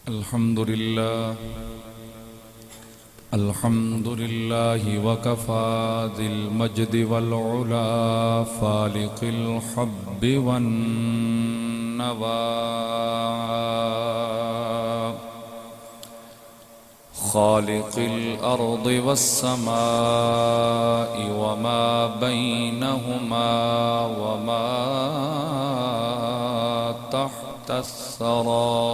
الحمد لله وكفى ذي المجد والعلا فالق الحب والنوى خالق الأرض والسماء وما بينهما وما تحت الثرى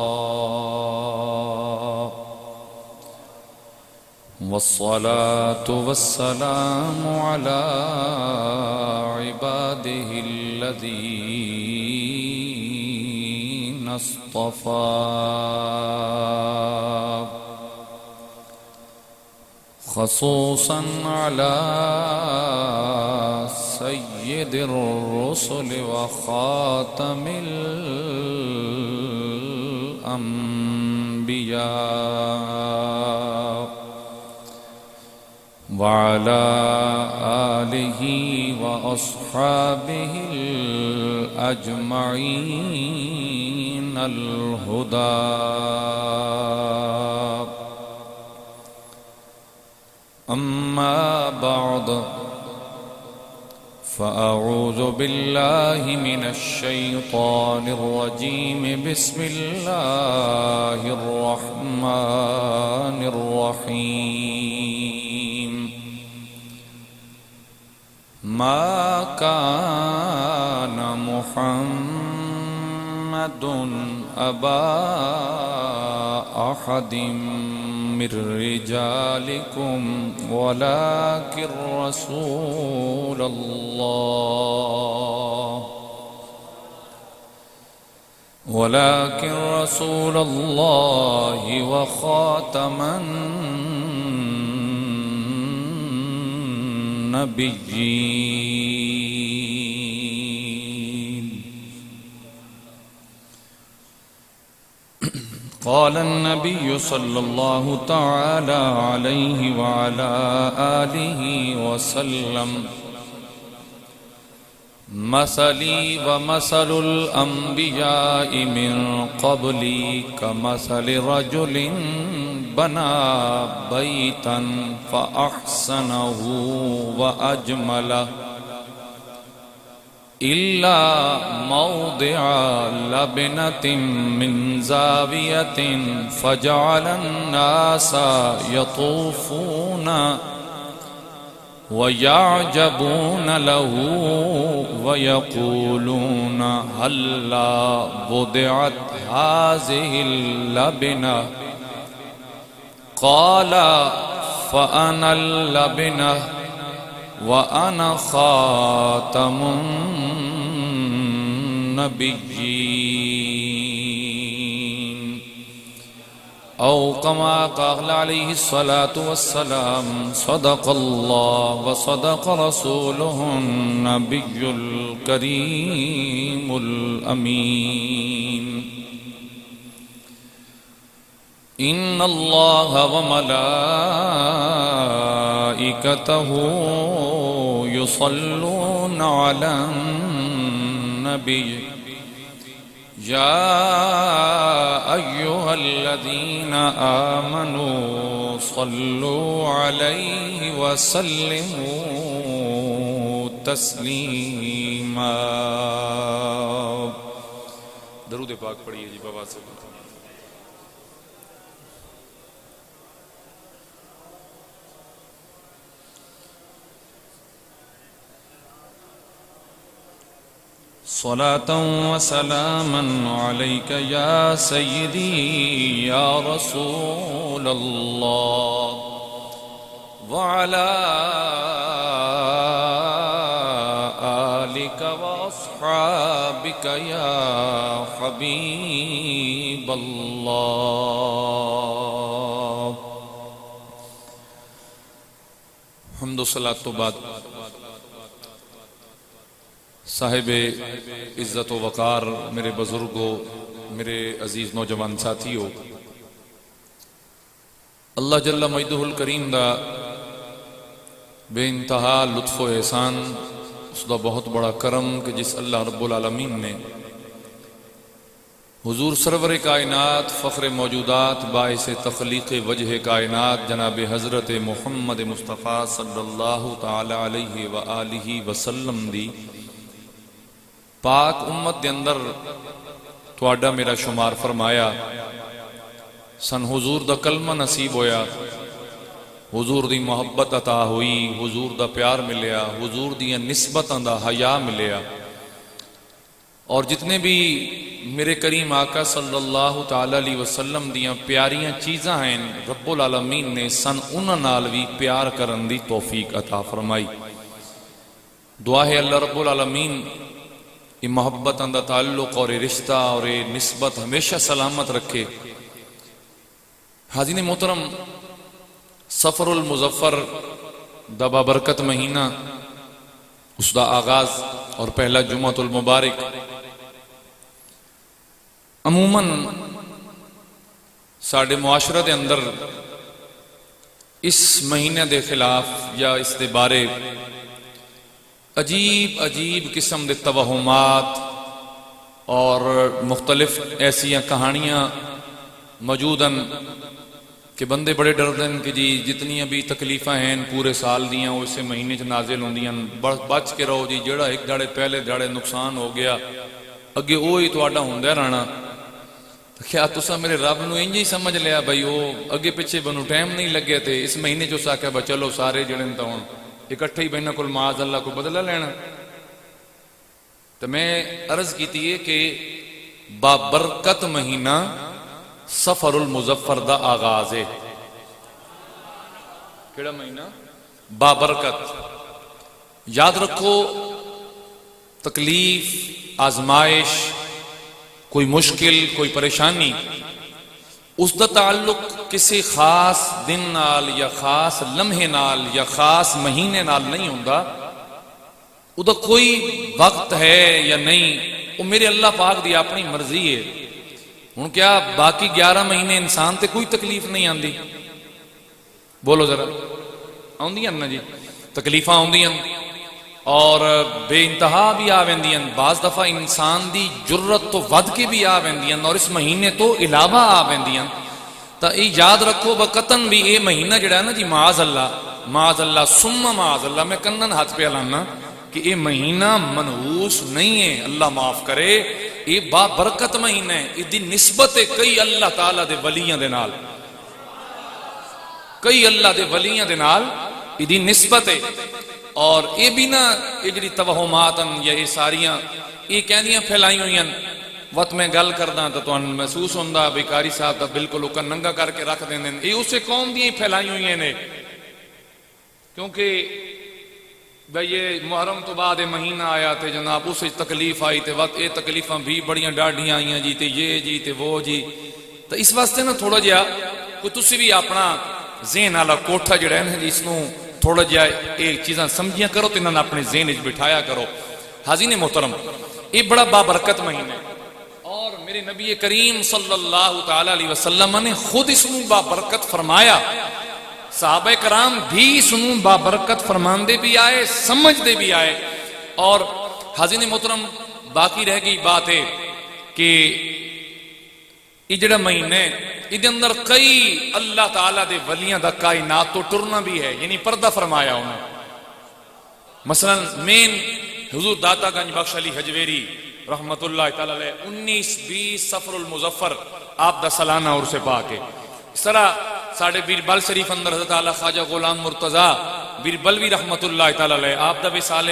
والصلاة والسلام على عباده الذين اصطفى خصوصا على سيد الرسل وخاتم الأنبياء وعلى آله وأصحابه الأجمعين الهدى. أما بعد فأعوذ بالله من الشيطان الرجيم. بسم الله الرحمن الرحيم. ما كان محمد أبا أحد من رجالكم ولكن رسول الله وخاتم النبيين. قال النبي صلى الله تعالى عليه وعلى آله وسلم: مثلي ومثل الأنبياء من قبلي كمثل رجل بنى بيتا فأحسنه وأجمله إلا موضع لبنة من زاوية فجعل الناس يطوفون ويعجبون له ويقولون هلا وضعت هذه اللبنة. قال: فأنا اللبنة وأنا خاتم النبيين. أو كما قال عليه الصلاة والسلام: صدق الله وصدق رسوله النبي الكريم الأمين. إن الله وملائكته يصلون على النبي يا أيها الذين آمنوا صلوا عليه وسلموا تسليما. درود پاک پڑھیے جی بابا سے. صلاة وسلاما عليك يا سيدي يا رسول الله وعلى آلك وأصحابك يا حبيب الله. حمد و صلاة تو بعد صاحب عزت و وقار میرے بزرگوں، میرے عزیز نوجوان ساتھیوں، اللہ جل مجدہ الکریم دا بے انتہا لطف و احسان، اس دا بہت بڑا کرم کہ جس اللہ رب العالمین نے حضور سرور کائنات فخر موجودات باعث تخلیق وجہ کائنات جناب حضرت محمد مصطفیٰ صلی اللہ تعالی علیہ وآلہ وسلم دی پاک امت دے اندر تواڈا میرا شمار فرمایا سن حضور دا کلمہ نصیب ہویا، حضور دی محبت عطا ہوئی، حضور دا پیار ملیا، حضور دی نسبتاں دا حیا ملیا، اور جتنے بھی میرے کریم آقا صلی اللہ تعالی علیہ وسلم دیاں پیاریاں چیزاں ہیں رب العالمین نے سن انہاں نال بھی پیار کرن دی توفیق عطا فرمائی۔ دعا ہے اللہ رب العالمین یہ محبت دا تعلق اور یہ رشتہ اور یہ نسبت ہمیشہ سلامت رکھے۔ حاضرین محترم، سفر المظفر دا بابرکت مہینہ، اس دا آغاز اور پہلا جمعۃ المبارک عموماً ساڑھے معاشرہ دے اندر اس مہینے دے خلاف یا اس دے بارے عجیب قسم دے توہمات اور مختلف ایسیاں کہانیاں موجوداً کہ بندے بڑے ڈردن کہ جی جتنی بھی تکلیفاں ہیں پورے سال دیاں وہ اسے مہینے چ نازل ہوندیاں، بچ کے رہو جی، جڑا ایک داڑے پہلے داڑے نقصان ہو گیا اگے وہی تواڈا ہوندا رہنا۔ کیا تسا میرے رب نو انج ہی سمجھ لیا بھائی وہ اگے پیچھے بنو ٹائم نہیں لگے تھے اس مہینے چ ساکھا با چلو سارے جڑے تو ہن اکٹھے ہی بینہ کل معاذ اللہ کو بدلہ لینا۔ تو میں عرض کیتی ہے کہ بابرکت مہینہ سفر المظفر دا آغاز ہے۔ کیڑا مہینہ؟ بابرکت۔ یاد رکھو تکلیف، آزمائش، کوئی مشکل، کوئی پریشانی، اس دا تعلق کسی خاص دن نال یا خاص لمحے نال یا خاص مہینے نال نہیں ہوندا، او دا کوئی وقت ہے یا نہیں، وہ میرے اللہ پاک دی اپنی مرضی ہے۔ ہن کیا باقی 11 مہینے انسان تے کوئی تکلیف نہیں آندی؟ بولو ذرا، آندیاں نا جی، تکلیفاں آندیاں اور بے انتہا بھی آویندیاں، بعض دفعہ انسان دی جرت تو ود کے بھی آویندیاں اور اس مہینے تو علاوہ آویندیاں۔ تا یہ یاد رکھو بقتن بھی یہ مہینہ جڑا ہے نا جی، معاذ اللہ ثم معاذ اللہ، میں کنن ہاتھ پہ لانا کہ یہ مہینہ منحوس نہیں ہے، اللہ معاف کرے، یہ بابرکت مہینہ ہے، یہ دی نسبت ہے کئی اللہ تعالیٰ دے ولیاں دے نال، کئی اللہ دے ولیاں دے نال یہ دی نسبت ہے۔ اور یہ بھی نہ یہ جڑی توہمات یا یہ ساریاں یہ کہندیاں پھیلائی ہوئی ہیں، وقت میں گل کردا تو تانوں محسوس ہوندا بھی قاری صاحب دا بالکل اوکا ننگا کر کے رکھ دیندے، یہ اسے قوم دی پھیلائی ہوئی ہیں نے، کیونکہ بھئی یہ محرم تو بعد مہینہ آیا تے جناب اسے تکلیف آئی تے وقت یہ تکلیفاں بھی بڑیاں ڈاڈیاں آئیاں جی تے یہ جی تے وہ جی، تو اس واسطے نا تھوڑا جہا کوئی تسی بھی اپنا ذہن والا کوٹھا جڑا ہے نا جی اس نو تھوڑا جہا ایک چیزاں سمجھیاں کرو تو انہاں اپنے ذہن وچ بٹھایا کرو۔ حاضرین محترم، یہ بڑا بابرکت مہینہ ہے اور میرے نبی کریم صلی اللہ تعالی علیہ وسلم نے خود اس نو بابرکت فرمایا، صحابہ کرام بھی اس نو بابرکت فرماندے بھی آئے، سمجھدے بھی آئے۔ اور حاضرین محترم، باقی رہ گئی بات ہے کہ یہ جڑا مہینہ ہے ادھے اندر کئی اللہ تعالیٰ دے ولیاں دا کائنات تو ٹرنا بھی ہے، یعنی پردہ فرمایا انہوں۔ مثلا مین حضور داتا گنج بخش علی حجویری رحمت اللہ تعالیٰ علیہ 19-20 سفر المظفر آپ دا سالانہ عرس پاک ہے۔ اس طرح ساڑھے بیربل شریف اندر حضرت اعلیٰ خواجہ غلام مرتضیٰ بیربلوی رحمت اللہ تعالیٰ علیہ آپ دا وصال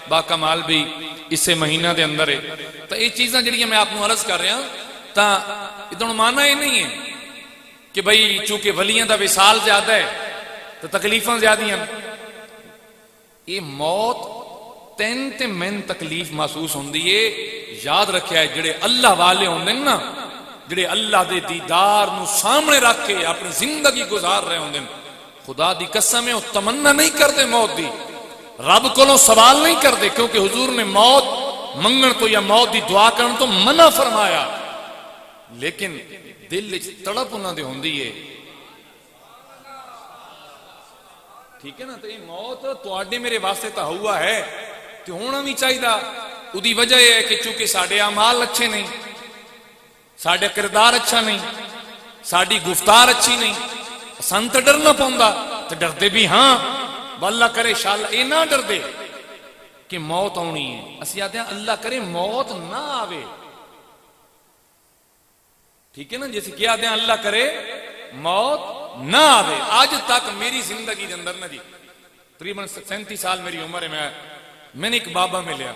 با کمال بھی اس سے مہینہ دے اندر ہے۔ تو یہ چیزاں جڑی میں آپ کو عرض کر رہا تا ادھر معنی یہ نہیں ہے کہ بھئی چونکہ ولیاں دا وصال زیادہ ہے تو تکلیفاں زیادہ ہیں۔ یہ موت تین تے مین تکلیف محسوس ہوندی ہے، یاد رکھیا ہے جڑے اللہ والے ہوندے نا، جڑے اللہ دے دیدار نو سامنے رکھ کے اپنی زندگی گزار رہے ہوندے، خدا دی قسم ہے وہ تمنا نہیں کرتے موت دی، رب کو سوال نہیں کرتے، کیونکہ حضور نے موت منگن تو یا موت دی دعا کرن تو منع فرمایا، لیکن دل تڑپ انہاں دے ہوندی ہے۔ ٹھیک ہے نا، تو یہ موت تواڈے میرے واسطے تا ہوا ہے تو ہونا بھی چاہیے۔ ادی وجہ ہے کہ چونکہ ساڈے اعمال اچھے نہیں، ساڈا کردار اچھا نہیں، ساڈی گفتار اچھی نہیں، سن تو ڈرنا پوندا، تے ڈردے بھی ہاں، اللہ کرے انشاءاللہ اے نہ ڈردے کہ موت آنی ہے، اسی آتے ہیں اللہ کرے موت نہ آوے، ٹھیک ہے نا، جیسے کیا آتے ہیں اللہ کرے موت نہ آوے۔ آج تک میری زندگی کے اندر نا جی تقریباً 37 سال میری عمر ہے، میں نے ایک بابا ملیا،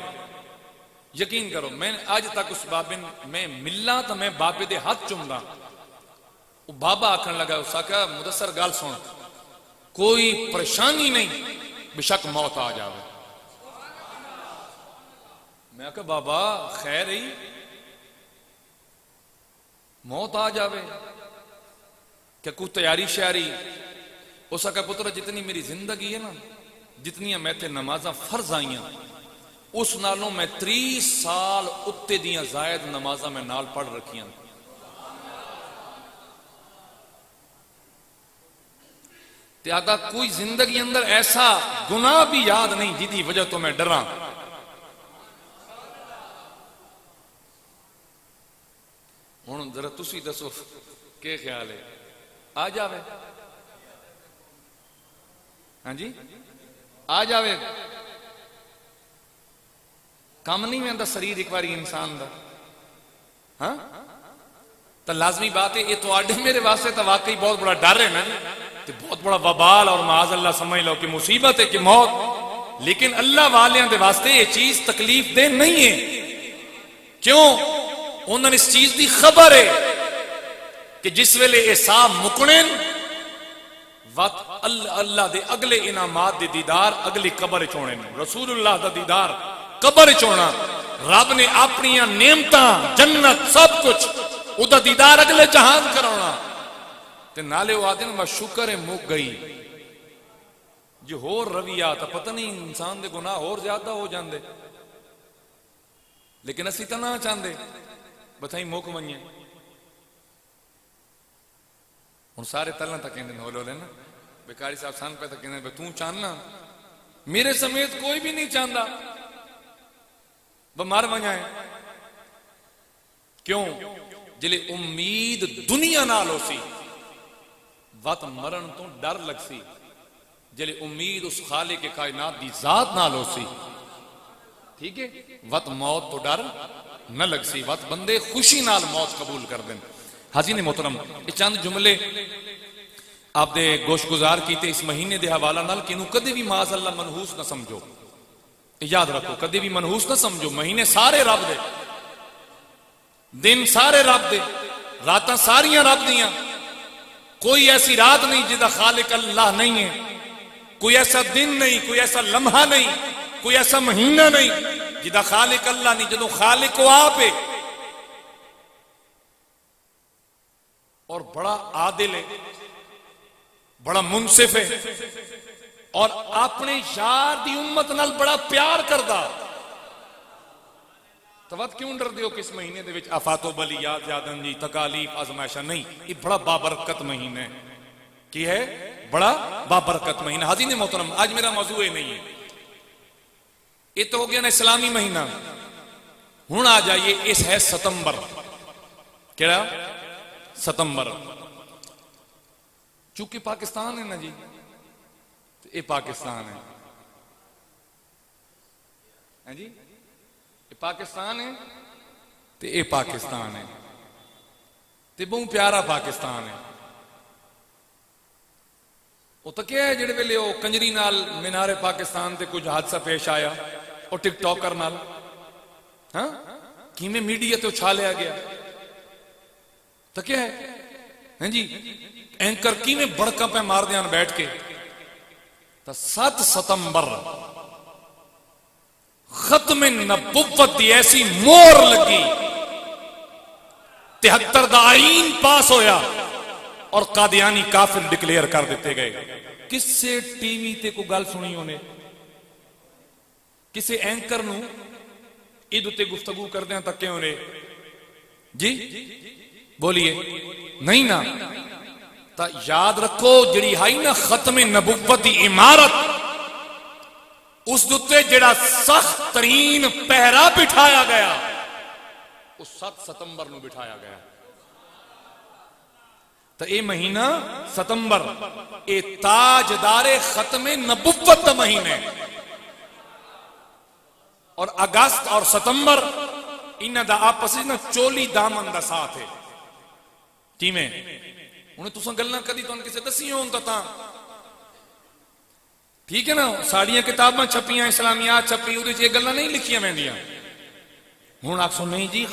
یقین کرو میں آج تک اس بابے میں ملا تو میں بابے دے ہاتھ چومدا، وہ بابا آکھن لگا، اس آکھا مدثر گل سن، کوئی پریشانی نہیں، بے شک موت آ جاوے۔ میں کہا بابا خیر ہی موت آ جاوے کیا کوئی تیاری شیاری؟ اس کا پتر جتنی میری زندگی ہے نا، جتنی میں تے نمازاں فرض آئیاں، اس نالوں میں 30 سال اتے دیاں زائد نمازاں میں نال پڑھ رکھیاں، تے آدھا کوئی زندگی اندر ایسا گناہ بھی یاد نہیں جدی وجہ تو میں ڈراں۔ ہوں ذرا تسی دسو کہ خیال ہے آ جاوے؟ ہاں جی آ جاوے؟ کم نہیں میں شریر ایک باری انسان دا، ہاں تو لازمی بات ہے یہ تو آڈے میرے واسطے تو واقعی بہت بڑا ڈر ہے نا، تو بہت بڑا وبال اور معاذ اللہ سمجھ لو کہ مصیبت ہے کہ موت، لیکن اللہ والیاں دے واسطے یہ چیز تکلیف دہ نہیں ہے، کیوں؟ انہوں نے اس چیز دی خبر ہے کہ جس ویلے احساب مکنن وقت اللہ دے اگلے انعامات دے دیدار اگلی قبر چونے، رسول اللہ دا دیدار قبر چونا، رب نے اپنی نعمتاں جنت سب کچھ او دا دیدار اگلے جہان کرانا، تے نالے وہ آدھے نا شکر ہے مک گئی، جو ہور رویہ تا پتہ نہیں انسان دے گناہ اور زیادہ ہو جاندے، لیکن اسی تو نہ چاندے بتائیں موک منیے ہوں سارے تلنا تک کہندے ہولو لینا بیکاری صاحب سان پہ تک کہندے بے توں چاننا میرے سمیت کوئی بھی نہیں چاندہ بمار بنائے، کیوں؟ جلے امید دنیا نال ہو سی وقت مرن تو ڈر لگ سی، جلے امید اس خالق کے کائنات دی ذات نال ہو سی، ٹھیک ہے، وقت موت تو ڈر نہ لگ سی، وقت بندے خوشی نال موت قبول کر دیں۔ حاضرین محترم یہ چند جملے آپ دے گوش گزار کیتے اس مہینے دے حوالہ نال کینوں کدے بھی معاذ اللہ منحوس نہ سمجھو، یاد رکھو کدے بھی منحوس نہ سمجھو، مہینے سارے رب دے، دن سارے رب دے، راتاں ساریاں رب دیاں، کوئی ایسی رات نہیں جدا خالق اللہ نہیں ہے، کوئی ایسا دن نہیں، کوئی ایسا لمحہ نہیں، کوئی ایسا مہینہ نہیں جدا خالق اللہ نہیں، جدوں خالق کو آپ ہے اور بڑا عادل ہے، بڑا منصف ہے اور اپنے یار دی امت نال بڑا پیار کردا، تو وقت کیوں ڈر دیو کس مہینے دے وچ آفات و بلیات زیادن جی تکالیف آزمائشہ نہیں، یہ بڑا بابرکت مہینہ ہے، کی ہے بڑا بابرکت مہینہ۔ حاضرین محترم آج میرا موضوع نہیں ہے، یہ تو ہو گیا نا اسلامی مہینہ، ہون آ جائیے اس ہے ستمبر، کیا ستمبر، چونکہ پاکستان ہے نا جی، تو یہ پاکستان ہے، ہاں جی یہ پاکستان ہے تو یہ پاکستان ہے، تو بہت پیارا پاکستان ہے، وہ تو کیا ہے جڑے ویلے وہ کنجری نال مینار پاکستان تے کچھ حادثہ پیش آیا اور ٹک ٹاکر نال، ہاں کیمیں میڈیا تے اچھالیا گیا، تو کیا ہے ہاں جی اینکر کیمیں بڑکا پہ مار دیاں بیٹھ کے، تو 7 ستمبر ختم نبوت دی ایسی مور لگی، 73 دا آئین پاس ہویا اور قادیانی کافر ڈکلیئر کر دیتے گئے۔ کس سے ٹی وی تے کو گل سنی ہونے، کسے اینکر نو عید تے گفتگو کر دیں تک کیوں نے جی بولیے نہیں نا، تا یاد رکھو جڑی ہائی نا ختم نبوت دی عمارت، اس دوتے جڑا سخت ترین پہرا بٹھایا گیا اس 7 ستمبر نو بٹھایا گیا، تو یہ مہینہ ستمبر یہ تاجدار ختم نبوت دا مہینہ، اور اگست اور ستمبر انہاں دا آپس وچ چولی دامن دا ساتھ ہے. کیویں انہیں تساں گلاں کدی تانوں کسے دسی ہون تا ٹھیک ہے نا، ساڑیاں کتاباں چھپیاں، اسلامیات چھپی، وہ یہ گلاں نہیں لکھیاں ویندیاں. ہن آکھو نہیں جی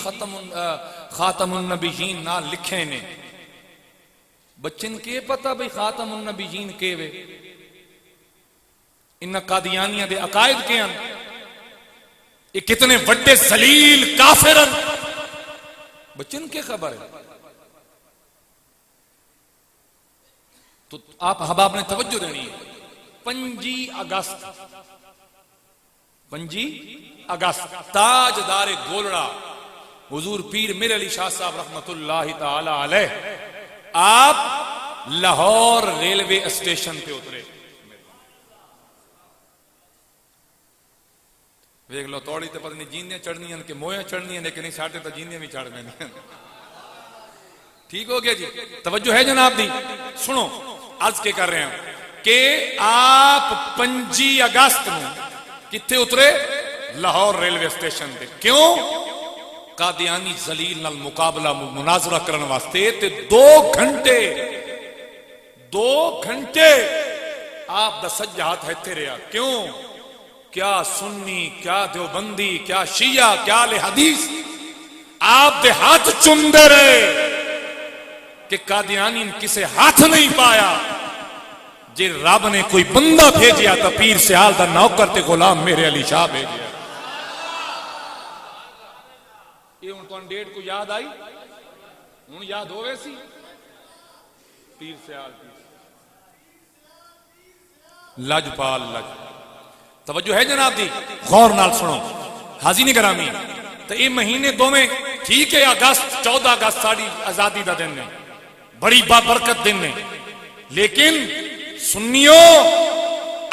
خاتم النبیین نہ لکھے نے. بچن کے پتہ بھئی خاتم النبیین کے وے، ان قادیانیاں دے عقائد کے ہیں، یہ کتنے وڈے ذلیل کافر ہیں، بچن کے خبر ہے. تو آپ حباب نے توجہ دینی ہے. 5 اگست 5 اگست تاجدار گولڑا حضور پیر میر علی شاہ صاحب رحمت اللہ تعالی علیہ آپ لاہور ریلوے اسٹیشن پہ اترے. ویکھ لو توڑی تے پتہ نہیں جیندیاں چڑھنیاں کہ مویاں چڑھنیاں، لیکن نہیں ساٹے تو جیندیاں بھی چڑھ گئے. ٹھیک ہو گیا جی، توجہ ہے جناب دی. سنو عرض کے کر رہے ہیں کہ آپ 5 اگست میں کتھے اترے؟ لاہور ریلوے اسٹیشن پہ. کیوں؟ قادیانی ذلیل نال مقابلہ مناظرہ کرنے واسطے. تے 2 گھنٹے آپ دا سجا ہاتھ ہتھے رہا. کیوں؟ کیا سنی، کیا دیوبندی، کیا شیعہ، کیا اہل حدیث آپ دے ہاتھ چومدے رہے کہ قادیانی کسے ہاتھ نہیں پایا. جی رب نے کوئی بندہ بھیجیا تو پیر سیال دا نوکر تے غلام میرے علی شاہ بھیجیا. یہ ان کو ڈیٹ کو یاد آئی، ان یاد ہوئے سی پیر سیال لجپال لج. توجہ ہے جناب دی، غور نال سنو حاضرین گرامی. تو یہ مہینے دو میں ٹھیک ہے، اگست 14 اگست ساڑی آزادی دا دن ہے، بڑی بابرکت دن ہے، لیکن سنیو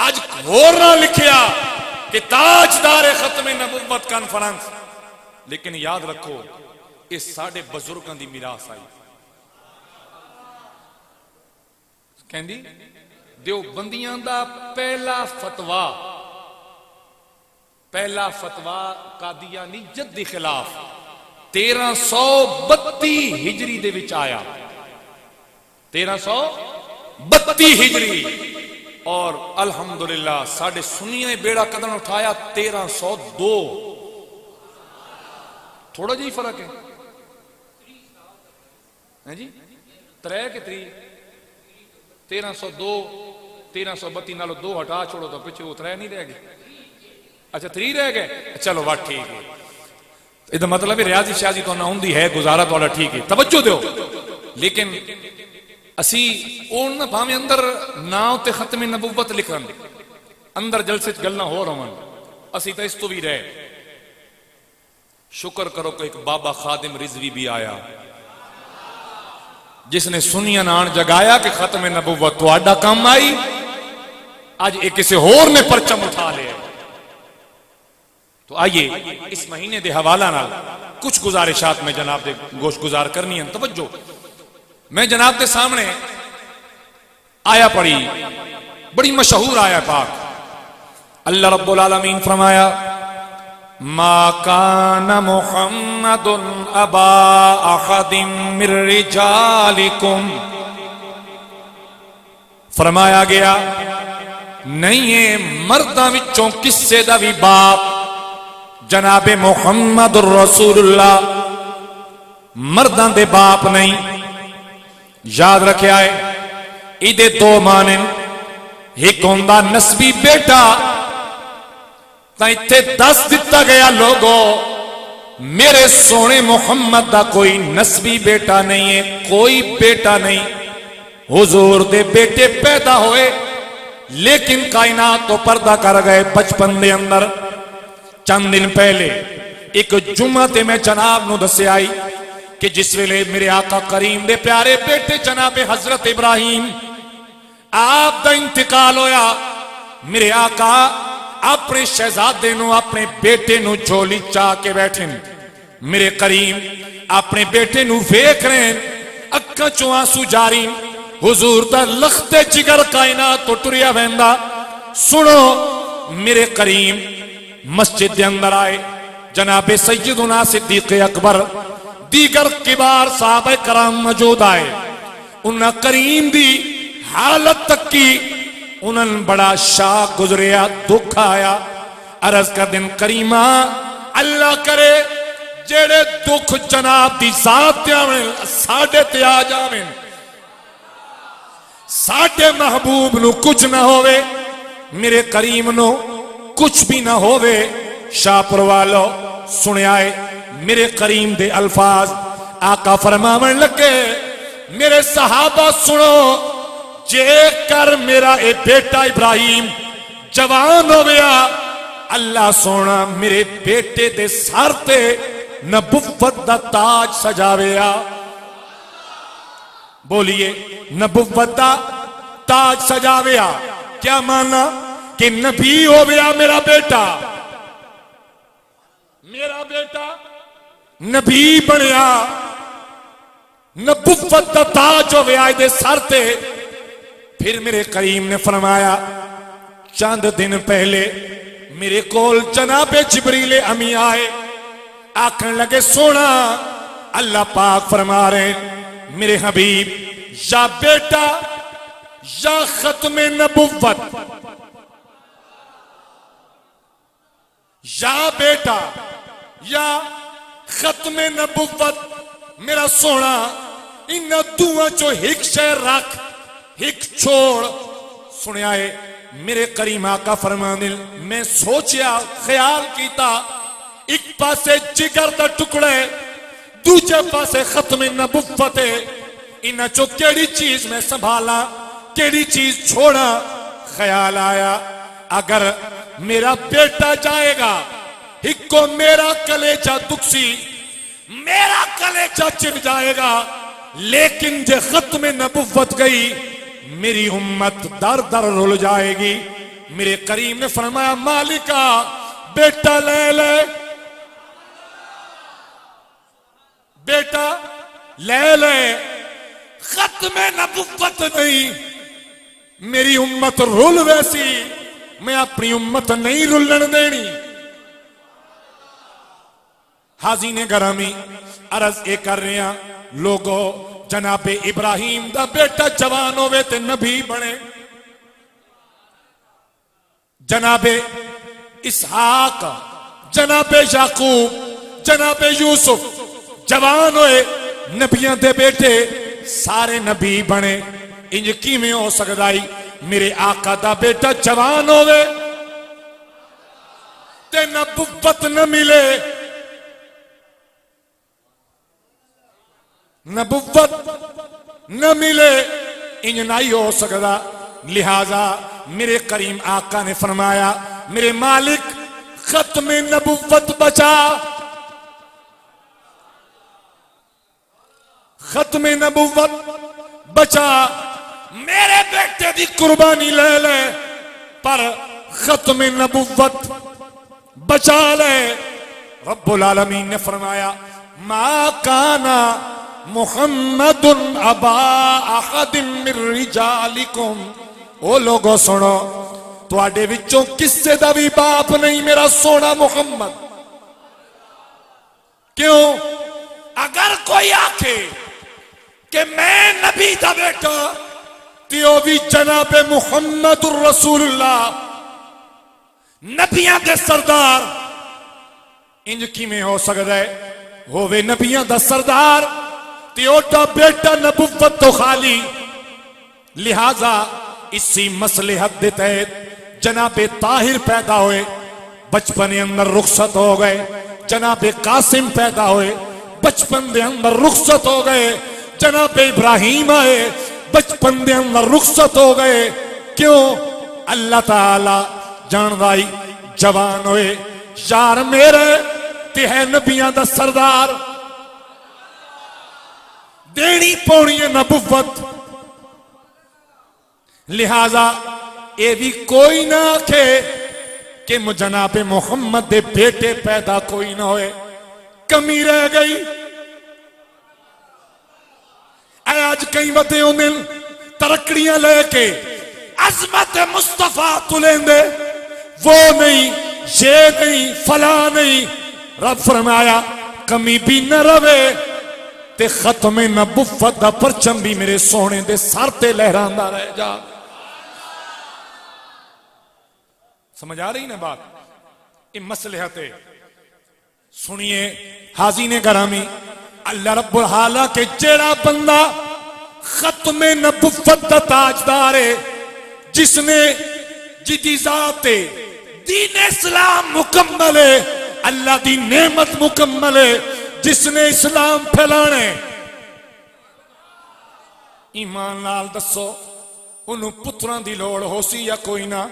آج غور نہ لکھیا کہ تاجدار ختم نبوت کانفرنس. لیکن یاد رکھو اس ساڑھے بزرگاں دی میراث آئی. کہندی دیوبندیاں دا پہلا فتویٰ قادیانیت دی خلاف 1332 ہجری دے وچ آیا. 1332 ہجری. اور الحمدللہ ساڑھے سنیاں بیڑا قدم اٹھایا 1302. تھوڑا جی فرق ہے جی، 3 کے 3 1302 1332 نالو 2 ہٹا چھوڑو تو پیچھے وہ 3 نہیں رہ گئے. اچھا 3 رہ گئے، چلو بات ٹھیک ہے. یہ مطلب ریاضی شیازی تو نہ ہوندی ہے، گزارا تو والا ٹھیک ہے. توجہ دیو. لیکن اسی اون بھاویں اندر ناؤ تے ختم نبوت لکھن اندر جلسے گلنا ہو رہن، اسی تو اس تو بھی رہے. شکر کرو کہ ایک بابا خادم رضوی بھی آیا جس نے سنیاں نان جگایا کہ ختم نبوت تو آڈا کام آئی. آج ایک کسی اور نے پرچم اٹھا لے. تو آئیے اس مہینے دے حوالہ نال کچھ گزارشات میں جناب دے گوش گزار کرنی ہیں. توجہ، میں جناب دے سامنے آیا پڑھی، بڑی مشہور آیا پاک. اللہ رب العالمین فرمایا ما کان محمد ابا احد من رجالکم. فرمایا گیا نہیں ہے مرداں وچوں کسے دا بھی باپ جناب محمد رسول اللہ، مرداں دے باپ نہیں. یاد رکھیا ہے ایدے 2 معنی، ایک ہوندا نسبی بیٹا. تا اتھے 10 دتا گیا لوگوں میرے سونے محمد دا کوئی نسبی بیٹا نہیں ہے، کوئی بیٹا نہیں. حضور دے بیٹے پیدا ہوئے لیکن کائنات تو پردہ کر گئے. بچپن دے اندر چند دن پہلے ایک جمعہ تے میں جناب نو دسے آئی کہ جس ویلے میرے آقا کریم دے پیارے بیٹے جناب حضرت ابراہیم آپ دا انتقال ہویا، میرے آقا اپنے شہزادے نو اپنے بیٹے نو جھولی چاہ کے بیٹھیں. میرے کریم اپنے بیٹے نو ویکھ رہے ہیں. اکھاں چوں آنسو جاری، حضور دا لخت جگر کائنات تو ٹریا ویندا۔ سنو میرے کریم مسجد دے اندر آئے، جناب سیدنا صدیق اکبر دیگر کبار صحابہ کرام موجود آئے، انہاں کریم دی حالت تک کی انہاں بڑا شاک گزریا، دکھ آیا۔ عرض کا دن کریمہ اللہ کرے جیڑے دکھ جناب دی ذات تے آویں ساڈے تے آ جاویں، ساڈے محبوب نو کچھ نہ ہوئے، میرے کریم نو کچھ بھی نہ ہوئے۔ شاہ پروالو سنے آئے میرے کریم دے الفاظ، آقا فرماون لگے میرے صحابہ سنو، جے کر میرا اے بیٹا ابراہیم جوان ہو گیا، اللہ سونا میرے بیٹے دے سر تے نبوت دا تاج سجاویا۔ بولیے نبوت دا تاج سجاویا، کیا مانا؟ کہ نبی ہو گیا میرا بیٹا، میرا بیٹا نبی بنیا، نبوت دا تاج ہو گیا دے سر تے۔ پھر میرے کریم نے فرمایا چند دن پہلے میرے کول جناب جبریل امی آئے، آکھن لگے سونا اللہ پاک فرما رہے میرے حبیب یا بیٹا یا ختم نبوت، یا بیٹا یا ختم نبوت، میرا سونا ان دوہاں چو ہک شے رکھ ہک چھوڑ۔ سنے آئے میرے کریم آقا فرمانے، میں سوچیا خیال کیتا ایک پاسے جگر دا ٹکڑے دوجہ پاسے ختم نبوت ہے، انہاں چو کیڑی چیز میں سنبھالا کیڑی چیز چھوڑا۔ خیال آیا اگر میرا بیٹا جائے گا ایک کو میرا کلیجہ دکسی، میرا کلیجہ چپ جائے گا، لیکن جے ختم نبوت گئی میری امت در در رول جائے گی۔ میرے کریم نے فرمایا مالکہ بیٹا لے لے، بیٹا لے لے، ختم نبوت نہیں، میری امت رول ویسی، میں اپنی امت نہیں رولن دینی۔ حاضرین گرامی عرض اے کر رہے ہیں لوگو، جناب ابراہیم دا بیٹا جوان ہوئے تے نبی بنے، جناب اسحاق، جناب یعقوب، جناب یوسف جوان ہوئے، نبیاں دے بیٹے سارے نبی بنے۔ انج کی میں ہو سکدائی میرے آقا دا بیٹا جوان ہوئے تے نبوت نہ ملے، نبوت نہ ملے، انج نہیں ہو سکدا۔ لہذا میرے کریم آقا نے فرمایا میرے مالک ختم نبوت بچا، ختم نبوت بچا، میرے بیٹے دی قربانی لے لے پر ختم نبوت بچا لے۔ رب العالمین نے فرمایا ما کانا محمد ابا احد من رجالکم، او لوگو سنو تو آڈے وچوں کس سے دا بھی باپ نہیں میرا سونا محمد۔ کیوں؟ اگر کوئی آکھے کہ میں نبی دا بیٹا تیو بھی جناب محمد الرسول اللہ نبیاں دے سردار، انج کی میں ہو سکتا ہے ہووے نبیاں دا سردار تیوٹا بیٹا نبوت تو خالی۔ لہذا اسی مصلحت دے تحت جناب طاہر پیدا ہوئے، بچپن اندر رخصت ہو گئے، جناب قاسم پیدا ہوئے، بچپن دے اندر رخصت ہو گئے، جناب ابراہیم آئے، بچپن دے اندر رخصت ہو گئے۔ کیوں؟ اللہ تعالی جاندائی جوان ہوئے، یار میرے تے ہے نبیاں دا سردار، دینی پونی نبوت۔ لہذا اے بھی کوئی نہ آکھے کہ جناب محمد دے بیٹے پیدا کوئی نہ ہوئے، کمی رہ گئی۔ اج کئی وتے ہوندے ترکڑیاں لے کے عظمت مصطفیٰ تلیندے، وہ نہیں، یہ نہیں، فلاں نہیں. رب فرمایا کمی بھی نہ رہے تے ختم نبوت دا پرچم بھی میرے سونے دے سر تے لہراندا رہ جا. سمجھ آ رہی نا بات؟ یہ مصلحت ہے. سنیے حاضرین گرامی، اللہ رب العالمین کے جیڑا بندہ ختم نبوت دا تاجدار ہے، جس نے جدی ذات دین اسلام مکمل ہے، اللہ دی نعمت مکمل ہے، جس نے اسلام پھیلانے، ایمان نال دسو انہوں پتران دی لوڑ ہو سی یا کوئی نہ؟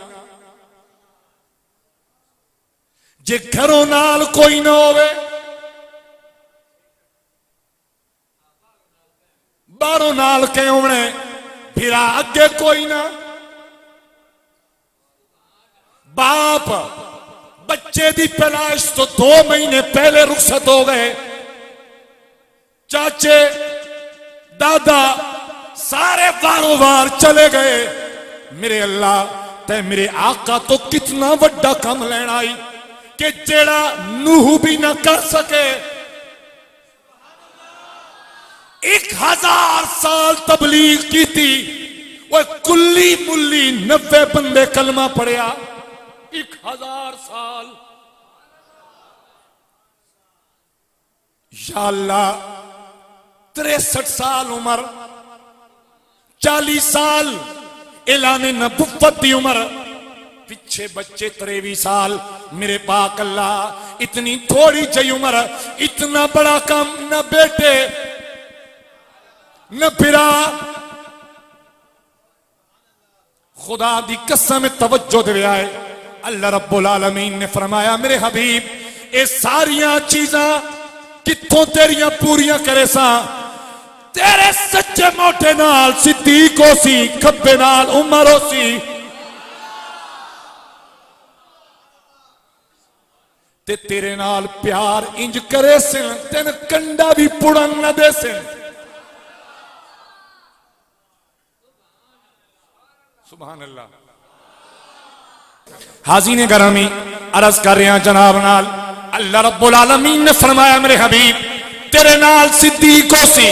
جے گھروں نال کوئی نہ ہوئے، باروں نال کے ہونے، پھرا اگے کوئی نہ. باپ بچے دی پیدائش تو 2 مہینے پہلے رخصت ہو گئے، چاچے دادا سارے باروں بار چلے گئے. میرے اللہ تے میرے آقا تو کتنا وڈا کم لین آئی کہ جیڑا نوح بھی نہ کر سکے. 1000 سال تبلیغ کی تھی، وہ کلی ملی 90 بندے کلمہ پڑھیا. 1000 سال. یا اللہ 63 سال عمر، 40 سال اعلان نبوت دی عمر، پیچھے بچے 23 سال. میرے پاک اللہ اتنی تھوڑی جئی عمر، اتنا بڑا کام، نہ بیٹے نہ پھرا. خدا دی قسم توجہ دے آئے. اللہ رب العالمین نے فرمایا میرے حبیب اے ساریاں چیزاں کتھوں تیریاں پوریاں کرے سا؟ تیرے سچے موٹے نال صدیق ہو سی، کھبے نال عمر ہو سی، تے تیرے نال پیار انج کرے سن تین کنڈا بھی پڑن نہ دے سن. سبحان اللہ. حاضرین گرامی عرض کر رہے ہیں جناب نال، اللہ رب العالمین نے فرمایا میرے حبیب تیرے نال صدیق ہو سی،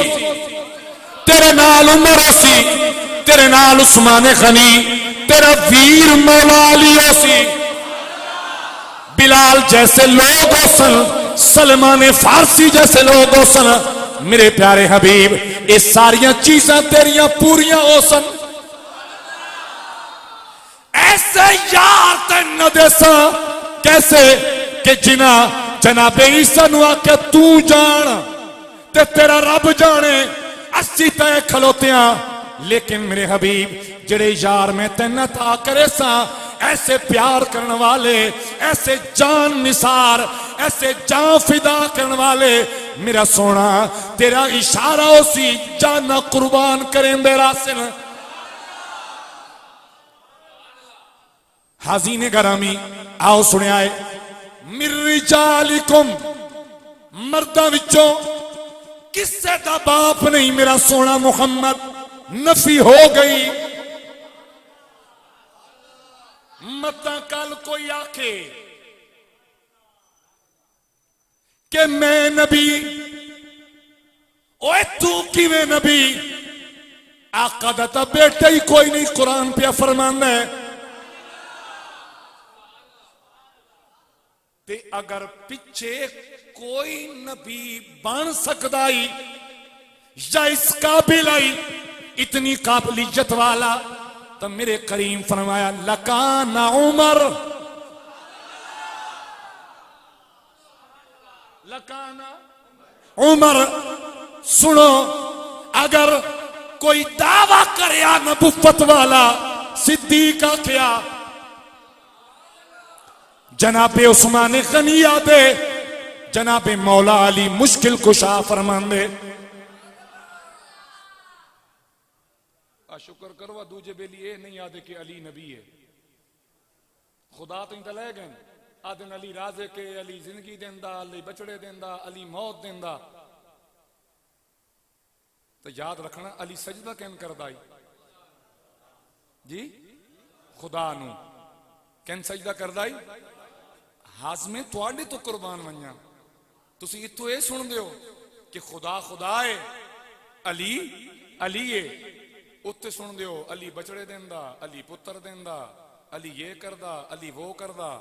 تیرے نال عمر ہو سی، تیرے نال عثمان غنی، تیرا ویر مولا علی ہو سی، بلال جیسے لوگ ہو سن، سلمان فارسی جیسے لوگ ہو سن. میرے پیارے حبیب یہ ساریاں چیزاں تیریاں پوریاں ہو سن. ایسے یار تین نہ دیسا کیسے کہ جناب عیسیٰ نو آکے تو جان تے تیرا رب جانے، 80 تے کھلوتیاں. لیکن میرے حبیب جڑے یار میں تین عطا کرے سا، ایسے پیار کرنے والے، ایسے جان نثار، ایسے جان فدا کرنے والے، میرا سونا تیرا اشارہ ہو سی جانا قربان کریں دے راسن. حاضرین گرامی آؤ سنے آئے، من رجالکم، مردہ وچوں کسے دا باپ نہیں میرا سونا محمد. نفی ہو گئی. متا کل کوئی آکھے کہ میں نبی، اوے تو کیویں نبی؟ آقا دا تا بیٹا ہی کوئی نہیں، قرآن پہ فرمانا ہے. تے اگر پچھے کوئی نبی بن سکتا ہی یا اس قابل آئی اتنی قابلیت والا، تو میرے کریم فرمایا لکان عمر، لکان عمر. سنو اگر کوئی دعویٰ کریا نبوت والا، صدیق کیا جناب عثمان غنی آدے، جناب مولا علی مشکل کشا فرمان دے. شکر کروا دوجے بیلی اے نہیں آدھے کہ علی نبی ہے. خدا تو انتا لے گئے آدھن علی رازے کے، علی زندگی دیندہ، علی بچڑے دیندہ، علی موت دیندہ. تو یاد رکھنا علی سجدہ کین کردا ہے جی خدا نو کین سجدہ کردا ہے ہاضمے تواڈے تو قربان ونجا تسی اتو اے سن دیو کہ خدا خدا ہے علی علی ہے اتنے سن دیو علی بچڑے دیندا علی پتر دیندا علی یہ کردا علی وہ کردا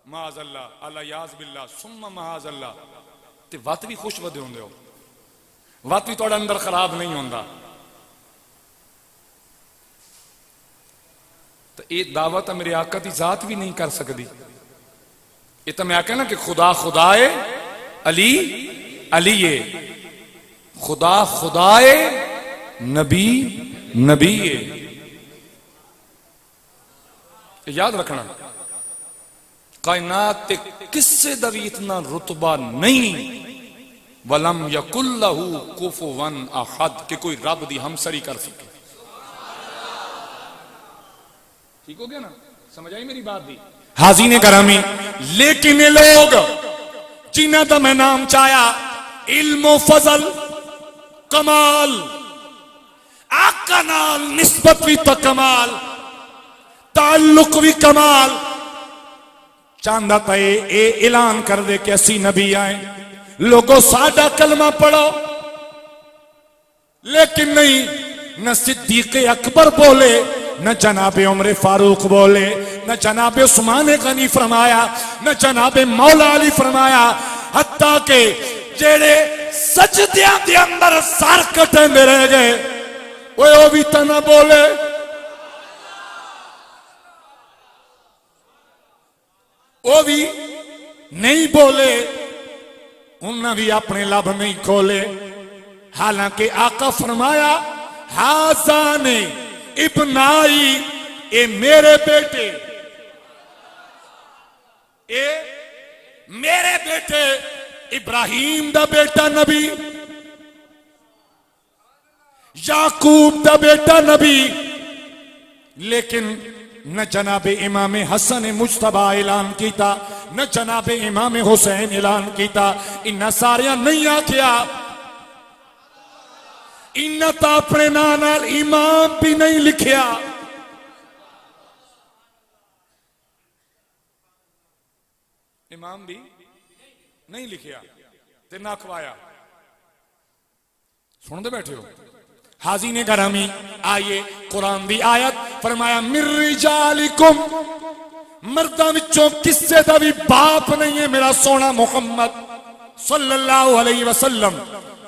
معاذ اللہ اللہ یاز باللہ ثم معاذ اللہ تے وات بھی خوش ودے ہوندے ہو وات بھی تہاڈا اندر خراب نہیں ہوندا تو یہ دعوت میرے آقا دی ذات بھی نہیں کر سکتی یہ تو میں آکھا نا کہ خدا خدا ہے علی علی ہے خدا خدا ہے نبی نبی ہے یاد رکھنا کائنات کسے دا بھی اتنا رتبہ نہیں وَلَمْ يَكُلْ لَهُ كُفُوًا أَحَدٌ کہ کوئی رب دی ہمسری کر سکے ٹھیک ہو گیا نا سمجھ آئی میری بات دی حاضرین گرامی لیکن یہ لوگ جنہاں دا میں نام چاہیا علم و فضل کمال آقا نال نسبت بھی تو کمال تعلق بھی کمال چاندہ تا اے اعلان کر دے کہ اسی نبی آئیں لوگوں سادہ کلمہ پڑھو لیکن نہیں نہ صدیق اکبر بولے نہ جناب عمر فاروق بولے نہ جناب عثمان غنی فرمایا نہ جناب مولا علی فرمایا حتیٰ کہ جیڑے سجدیاں دے اندر سار کٹے میں رہ گئے وہ بھی تو نہ بولے وہ بھی نہیں بولے انہوں بھی اپنے لب نہیں کھولے حالانکہ آقا فرمایا حاضان ابنائی اے میرے بیٹے اے میرے بیٹے ابراہیم دا بیٹا نبی یعقوب دا بیٹا نبی لیکن نہ جناب امام حسن مجتبہ اعلان کیتا نہ جناب امام حسین اعلان کیتا انہا ساریاں نہیں آکھیا انہا تا اپنے نانال امام بھی نہیں لکھیا امام بھی نہیں لکھیا تے نہ کھوایا سن دے بیٹھے ہو حاضرین گرامی آئیے قرآن دی آیت فرمایا من رجالکم مردہ وچوں کسے دا بھی باپ نہیں ہے میرا سونا محمد صلی اللہ علیہ وسلم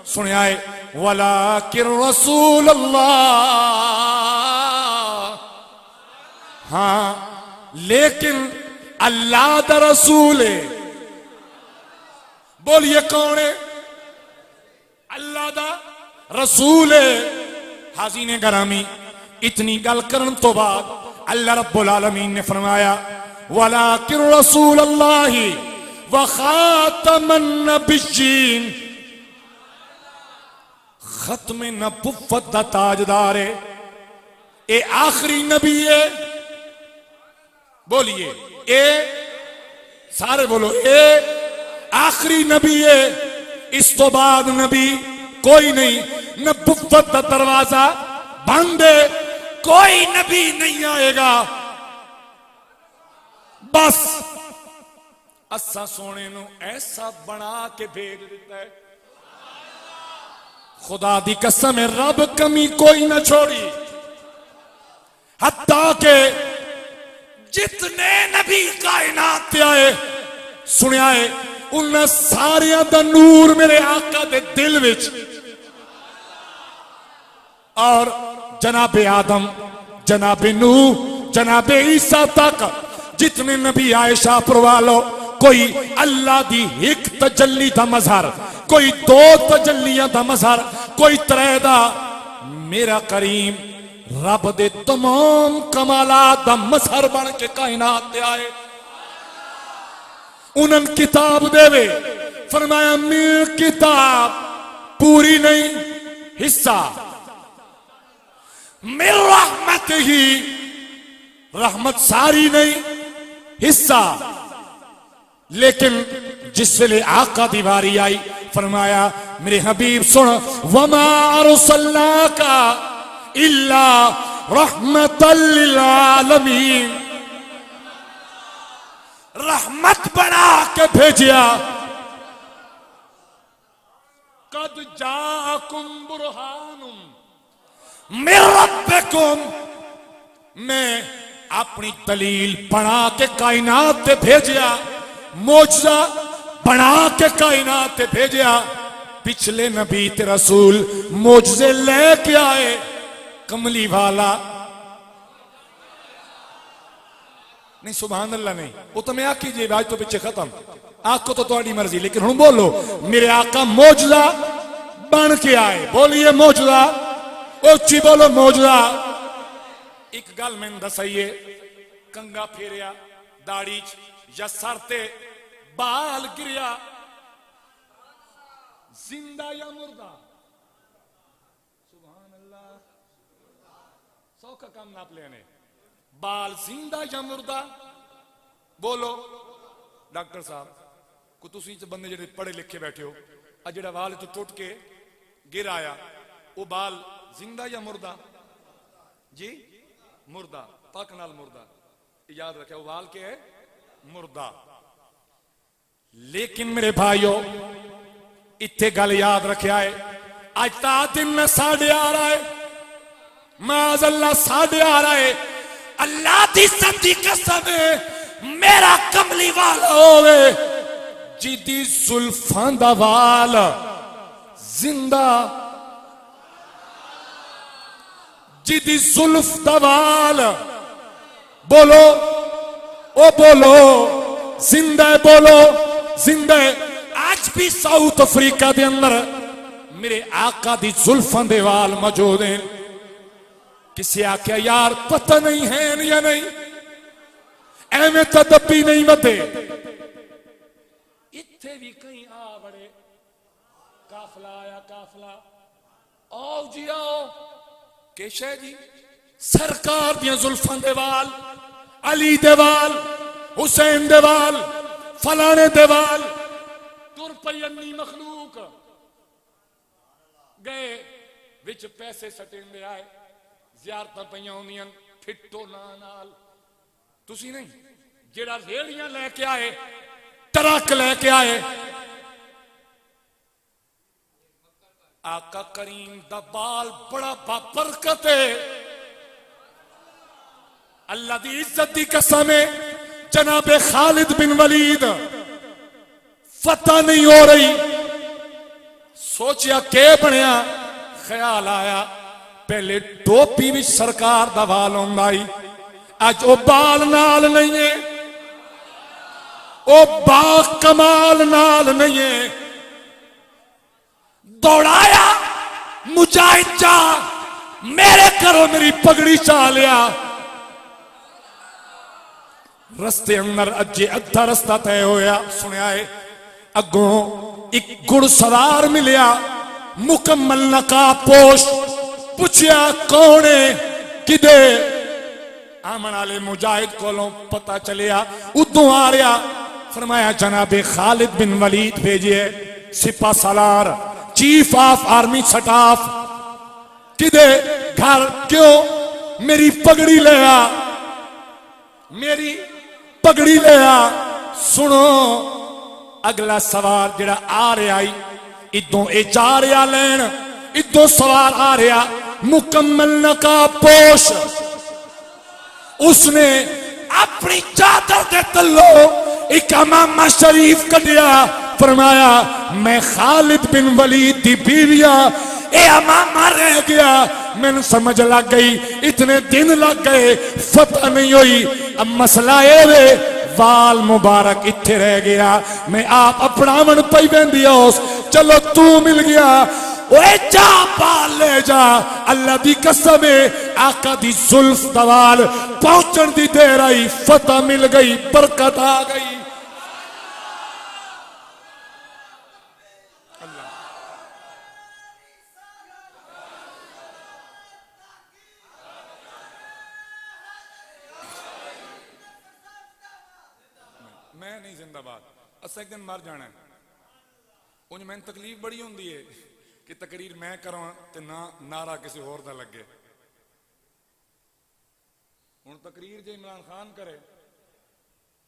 سنے آئے ولیکن رسول اللہ ہاں لیکن اللہ دا رسول ہے بولیے کون ہے اللہ دا رسول ہے حاضرین گرامی اتنی گل کرن تو بعد اللہ رب العالمین نے فرمایا وَلَكِنْ رَسُولَ اللَّهِ وَخَاتَمَ النَّبِيِّينَ ختم نبوت دا تاجدار ہے اے آخری نبی ہے بولیے اے سارے بولو اے آخری نبی ہے اس تو بعد نبی کوئی نہیں نبوت دا دروازہ بند ہے کوئی نبی نہیں آئے گا بس اسا سونے نو ایسا بنا کے بھیج دیتا ہے خدا دی قسم رب کمی کوئی نہ چھوڑی حتیٰ کہ جتنے نبی کائنات تے آئے سنے آئے انہاں ساریاں دا نور میرے آقا دے دل وچ اور جناب آدم جناب نوح جناب عیسیٰ تک جتنے نبی عائشہ پروالو کوئی اللہ دی ایک تجلی دا مظہر کوئی دو تجلیاں دا مظہر کوئی ترے دا میرا کریم رب دے تمام کمالات دا مظہر بن کے کائنات دے آئے انہاں کتاب دے وے فرمایا میری کتاب پوری نہیں حصہ میری رحمت ہی رحمت ساری نہیں حصہ لیکن جس لئے آقا دیواری آئی فرمایا میرے حبیب سن وما ارسلناک الا رحمت للعالمین، رحمت بنا کے بھیجیا. قد جاءکم برہان من ربکم، میں اپنی دلیل بنا کے کائنات تے بھیجیا، معجزہ بنا کے کائنات تے بھیجیا. پچھلے نبی تے رسول معجزے لے کے آئے، کملی والا نہیں، سبحان اللہ نہیں، وہ تو میں آکھی جی آج تو پیچھے ختم، آنکھو تو تہاڈی مرضی، لیکن ہن بولو میرے آقا معجزہ بن کے آئے. بولیے معجزہ، اچھی بولو معجزہ. ایک گل میں دسائیے، کنگا پھیریا داڑھی یا سر تے بال گریا، زندہ یا مردہ؟ سبحان اللہ، سو کا کام ناپ لینے. بال زندہ یا مردہ؟ بولو ڈاکٹر صاحب کو، تسی بندے جڑے پڑھے لکھے بیٹھے ہو، جڑا وال تو ٹوٹ کے گر آیا، وہ بال زندہ یا مردہ؟ جی مردہ، پاک نال مردہ. یاد رکھے وہ وال کے ہے مردہ. لیکن میرے بھائیو اتھے گل یاد رکھیا ہے، آج تا دن میں ساڑھے آ رہا ہے، معاذ اللہ ساڑھے آ رہا ہے. اللہ دی سچی قسم ہے، میرا کملی والا ہوئے جدی زلفان دا وال زندہ، جدی زلف دا وال بولو او بولو زندہ، بولو زندہ. آج بھی ساؤتھ افریقہ دے اندر میرے آقا دی زلفان دے وال موجود ہیں. کسی آکھیا یار پتہ نہیں ہے یا نہیں، ایویں تدبی نہیں متے. اتھے بھی کہیں آ بڑے قافلہ آیا، قافلہ آؤ جی آؤ، کیشے جی سرکار دیاں زلفان دے وال، علی دے وال، حسین دے وال، فلانے دے وال، تر پئی انی مخلوق گئے وچ پیسے سٹیں دے آئے، زیارتاں پئیاں ہوندیاں پھٹو نال. تسی نہیں جڑا ریڑیاں لے کے آئے، ٹرک لے کے آئے، آقا کریم دا بال بڑا بابرکت ہے. اللہ دی عزت دی قسم ہے، جناب خالد بن ولید فتح نہیں ہو رہی، سوچیا کہ بنیا، خیال آیا پہلے ٹوپی بھی سرکار دا وال ہوندا، اج او بال نال نہیں ہے، او با کمال نال نہیں ہے. دوڑایا مجاہد جا میرے کرو میری پگڑی چا لیا. رستے اندر اجے ادھا رستہ تے ہویا، سنیا ہے اگوں ایک گھڑ سوار ملیا، مکمل نقاب پوش. پوچھیا کون ہے کدے؟ آمن والے مجاہد کولوں پتہ چلیا ادوں آ رہا. فرمایا جناب خالد بن ولید بھیجئے، سپہ سالار، چیف آف آرمی سٹاف. کدے گھر کیوں؟ میری پگڑی لے آ، میری پگڑی لے آ. سنو اگلا سوار جڑا آ رہا آئی، ادوں اے جا رہا لین، ادوں سوار آ رہا مکمل نقاب پوش. اس نے اپنی چادر دے تلو ایک امامہ شریف کڈیا. فرمایا میں خالد بن ولید دی بیویا، اے امامہ رہ گیا. میں نے سمجھ لگ گئی اتنے دن لگ گئے فتح نہیں ہوئی. اب مسئلہ اے وے وال مبارک اتھے رہ گیا، میں آپ اپنا من پئی بندیا اس. چلو تو مل گیا، اوے جا پال لے جا. اللہ دی قسم ہے آقا دی زلف دوال پہنچن دی دیر آئی، فتح مل گئی، برکت آ گئی. میں نہیں زندہ باد، اسا ایک دن مر جانا ہے. انج میں تکلیف بڑی ہوندی ہے کہ تقریر میں کراں تے نہ نعرہ کسی اور دا لگے. ہن تقریر جے عمران خان کرے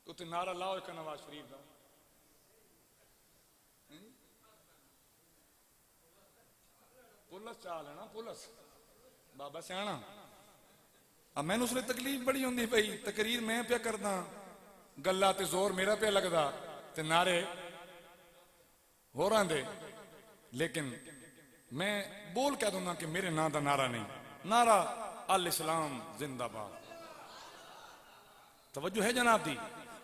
تو تے نعرہ لاؤ ایک نواز شریف دا. پولیس چال ہے نا, پولیس بابا سیاح. اب میں اس نے تکلیف بڑی ہوندی پئی, تقریر میں پیا کردا, گلا تے زور میرا پیا لگدا تے نعرے ہوراں دے. لیکن میں بول کہہ دوں کہ میرے نا دا نعرہ نہیں, نعرہ الاسلام زندہ باد. توجہ ہے جناب دی.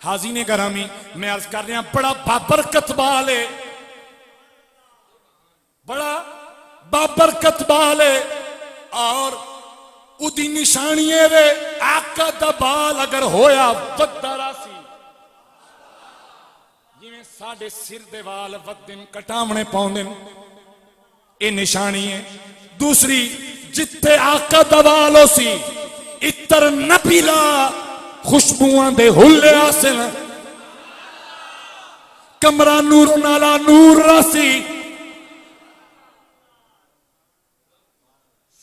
حاضرین گرامی, میں عرض کر رہا بڑا بابرکت بال ہے, بڑا بابرکت بال ہے, اور ادی نشانی ہے آقا دا بال اگر ہویا ودا راسی جویں ساڈے سر دے وال ودن کٹامنے پاؤندن, اے نشانی ہے. دوسری جتھے آقا دا وال ہو سی اتر نبیلا خوشبوان دے ہلے آسن, کمرہ نور نالا نور راسی.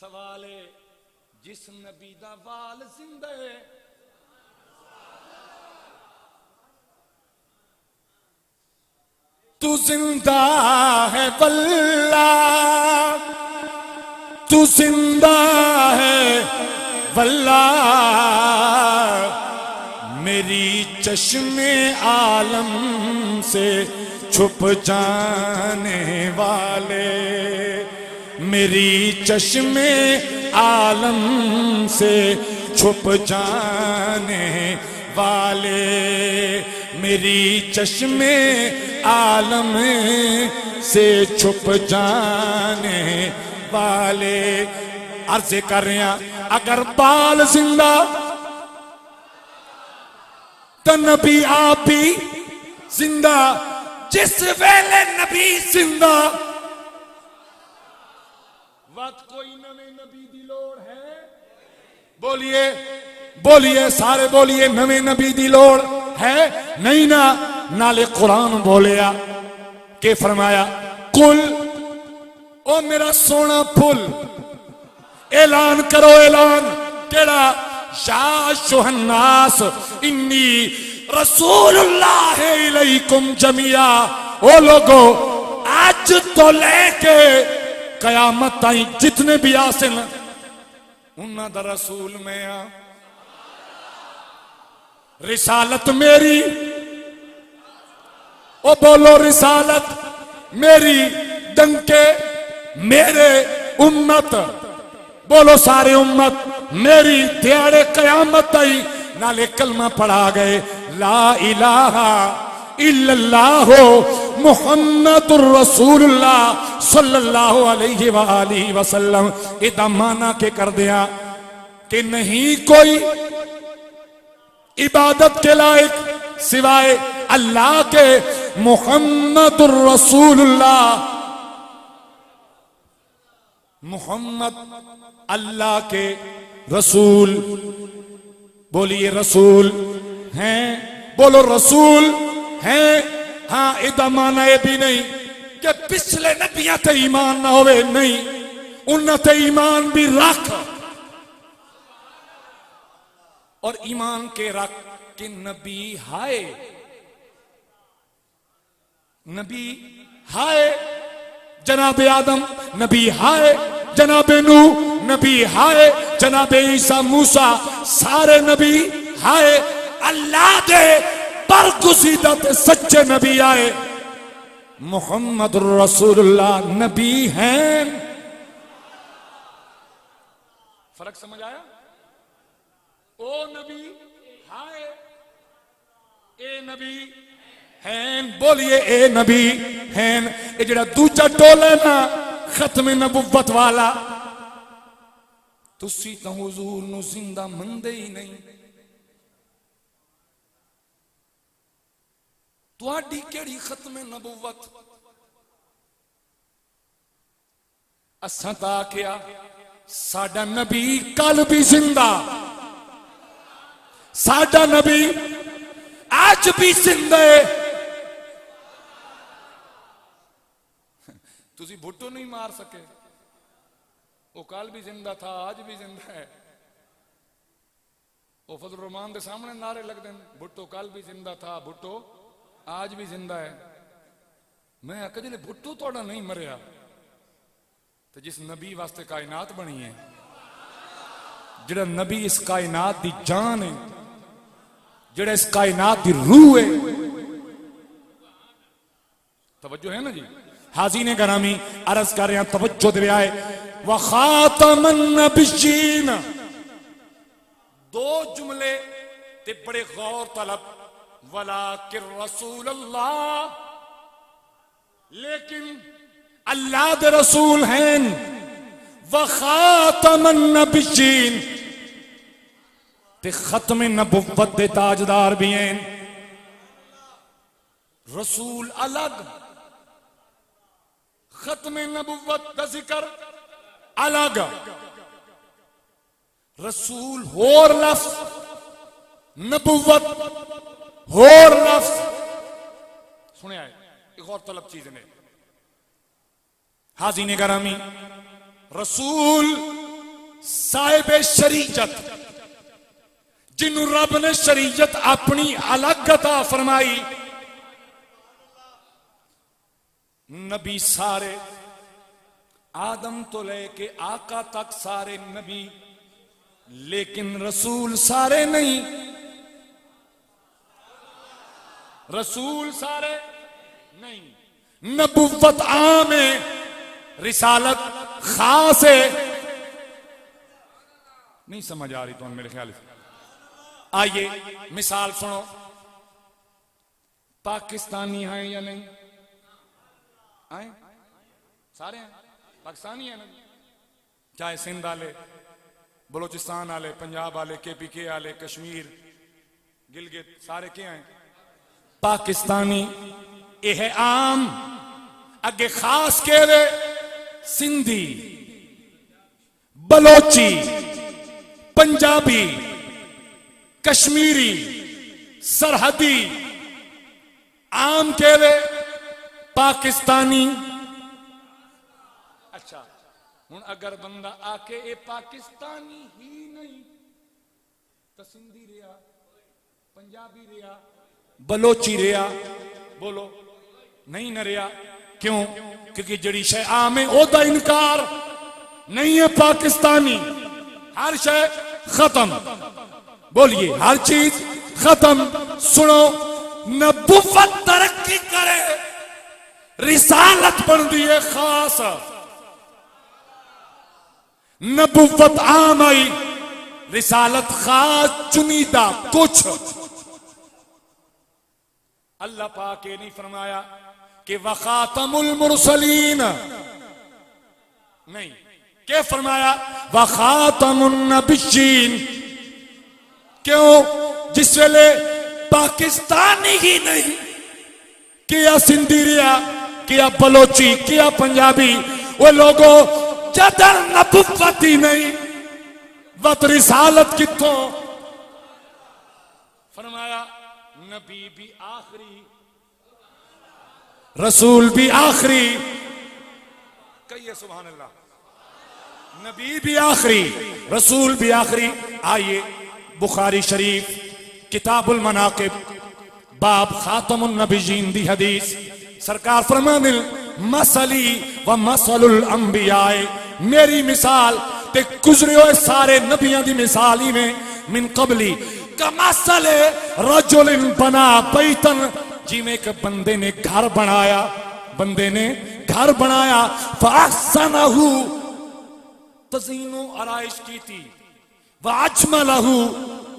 سوال ہے جس نبی دا وال زندہ ہے تو زندہ ہے واللہ, تو زندہ ہے واللہ, میری چشم عالم سے چھپ جانے والے, میری چشم عالم سے چھپ جانے والے, میری چشم عالم سے چھپ جانے والے. عرض کر رہے ہیں اگر بال زندہ تو نبی آپ بھی زندہ, جس ویلے نبی زندہ وقت کوئی نویں نبی دی لوڑ ہے. بولیے بولیے سارے بولیے, نویں نبی دی لوڑ ہے نہیں نا. نالے قرآن بولیا کہ فرمایا قل, او میرا سونا پھل, اعلان کرو, اعلان کیڑا, یا ایھا الناس انی رسول اللہ الیکم جمیعا. او لوگو آج تو لے کے قیامت تائیں جتنے بھی آسن انہاں دا رسول میں آ. رسالت میری, او بولو رسالت میری, ڈنکے میرے امت, بولو سارے امت میری, دیاڑے قیامت آئی نالے کلمہ پڑھا گئے لا الہ الا اللہ محمد الرسول اللہ صلی اللہ علیہ وآلہ وسلم. ادا مانا کے کر دیا کہ نہیں کوئی عبادت کے لائق سوائے اللہ کے, محمد الرسول اللہ, محمد اللہ کے رسول. بولیے رسول ہیں, بولو رسول ہیں. ہاں ادا مانا یہ بھی نہیں کہ پچھلے نبیاں تے ایمان نہ ہوئے, نہیں, انہاں تے ایمان بھی رکھ, اور ایمان کے رکھ کہ نبی ہائے, نبی ہائے جناب آدم, نبی ہائے جناب نوح, نبی ہائے جناب عیسیٰ موسیٰ, سارے نبی ہائے. اللہ دے برگزیدہ تے سچے نبی آئے, محمد رسول اللہ نبی ہیں. فرق سمجھ آیا؟ او نبی ہائے, اے نبی ہیں. بولیے اے نبی ہیں. اے جڑا دوجا ٹول ہے نا ختم نبوت والا, تسی تو حضور نو زندہ مندے ہی نہیں. تواڈی کیڑی ختم نبوت, اساں تا کیا ساڈا نبی کل بھی زندہ, ساڈا نبی آج بھی زندہ ہے. تسی بھٹو نہیں مار سکے، وہ کل بھی زندہ تھا آج بھی زندہ ہے، وہ فضل الرحمان دے سامنے نعرے لگ دیں بھٹو کل بھی زندہ تھا، بھٹو آج بھی زندہ ہے۔ میں آکھا جلے بھٹو توڑا نہیں مریا تو جس نبی واسطے کائنات بنی ہے، جڑا نبی اس کائنات دی جان ہے، جڑا اس کائنات دی روح ہے، توجہ ہے نا جی؟ حاضرین گرامی عرض کر رہے ہیں توجہ دے آئے وخاتم النبیین، دو جملے تے بڑے غور طلب، ولیکن رسول اللہ، لیکن اللہ دے رسول ہیں، وخاتم النبیین تے ختم نبوت دے تاجدار بھی ہیں۔ رسول الگ، ختم نبوت دا ذکر الگ، رسول ہور لفظ، نبوت ہور لفظ۔ سنے آئے ایک اور طلب چیز نے حاضرین گرامی، رسول صاحب شریعت، جنہوں رب نے شریعت اپنی الگ عطا فرمائی، نبی سارے آدم تو لے کے آقا تک سارے نبی، لیکن رسول سارے نہیں، رسول سارے نہیں، نبوت عام ہے، رسالت خاص ہے۔ نہیں سمجھ آ رہی تو میرے خیال سے، آئیے مثال سنو، پاکستانی ہیں یا نہیں؟ آئیں سارے ہیں پاکستانی ہیں نا، چاہے سندھ والے، بلوچستان والے، پنجاب والے، کے پی کے والے، کشمیر، گلگت، سارے کیا ہیں پاکستانی۔ یہ ہے عام، اگے خاص کہے سندھی، بلوچی، پنجابی، کشمیری، سرحدی، عام کہے پاکستانی۔ اچھا ہن اگر بندہ آ کے اے پاکستانی ہی نہیں تو سندھی رہا، پنجابی رہا، بلوچی رہا، بولو نہیں نہ رہا، کیوں؟ کیونکہ جڑی شے عام ہے او دا انکار نہیں ہے پاکستانی، ہر شے ختم، بولیے ہر چیز ختم۔ سنو، نبوت ترقی کرے، رسالت بن دیئے خاص، نبوت عام آئی، رسالت خاص چنیدہ کچھ۔ اللہ پاک نے نہیں فرمایا کہ وخاتم المرسلین، نہیں، کیا فرمایا وخاتم النبیین۔ کیوں؟ جس ویلے پاکستانی ہی نہیں، کیا سندھی رہا، کیا بلوچی، کیا پنجابی، وہ لوگوں جدر نبوت ہی نہیں، وقت رسالت کتوں؟ فرمایا نبی بھی آخری، رسول بھی آخری، کہیے سبحان اللہ، نبی بھی آخری، رسول بھی آخری۔ آئیے بخاری شریف کتاب المناقب باب خاتم النبیین دی حدیث، سرکار فرمانے مثلی و مثل الانبیاء، میری مثال تے گزرے ہوئے سارے نبیوں دی مثال ہی میں من قبلی کمثل رجل بنا بیتن، جی میں ایک بندے نے گھر بنایا، بندے نے گھر بنایا، فاحسنہ، تزئین و آرائش کی تھی، واجملہ،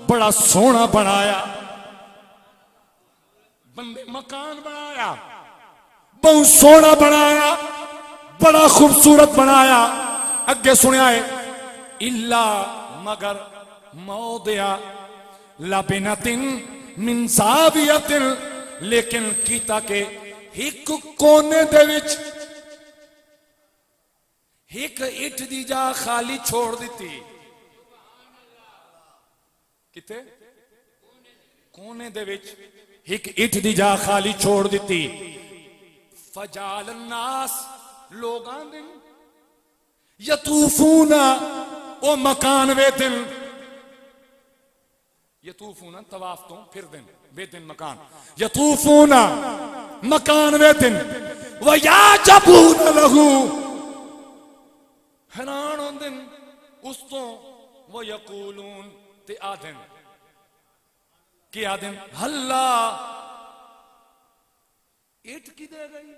بڑا سونا بنایا، بندے مکان بنایا، بہت سونا بنایا، بڑا خوبصورت بنایا۔ اگے سنیا ہے اللہ مگر موضع لبنۃ من زاویۃ، لیکن کیتا کہ ایک کونے دے وچ ایک اٹھ دی جا خالی چھوڑ دیتی، کتے کونے دے وچ ایک اٹھ دی جا خالی چھوڑ دیتی، فجعل الناس لوگ آندن یطوفون او مکان ویدن یطوفون طواف تو پھر دن ویدن مکان یطوفون مکان ویدن ویعجبون لہو حیران ہوندن اس تو ویقولون تے آدن کی آدن ہلا ایٹ کی دے گئی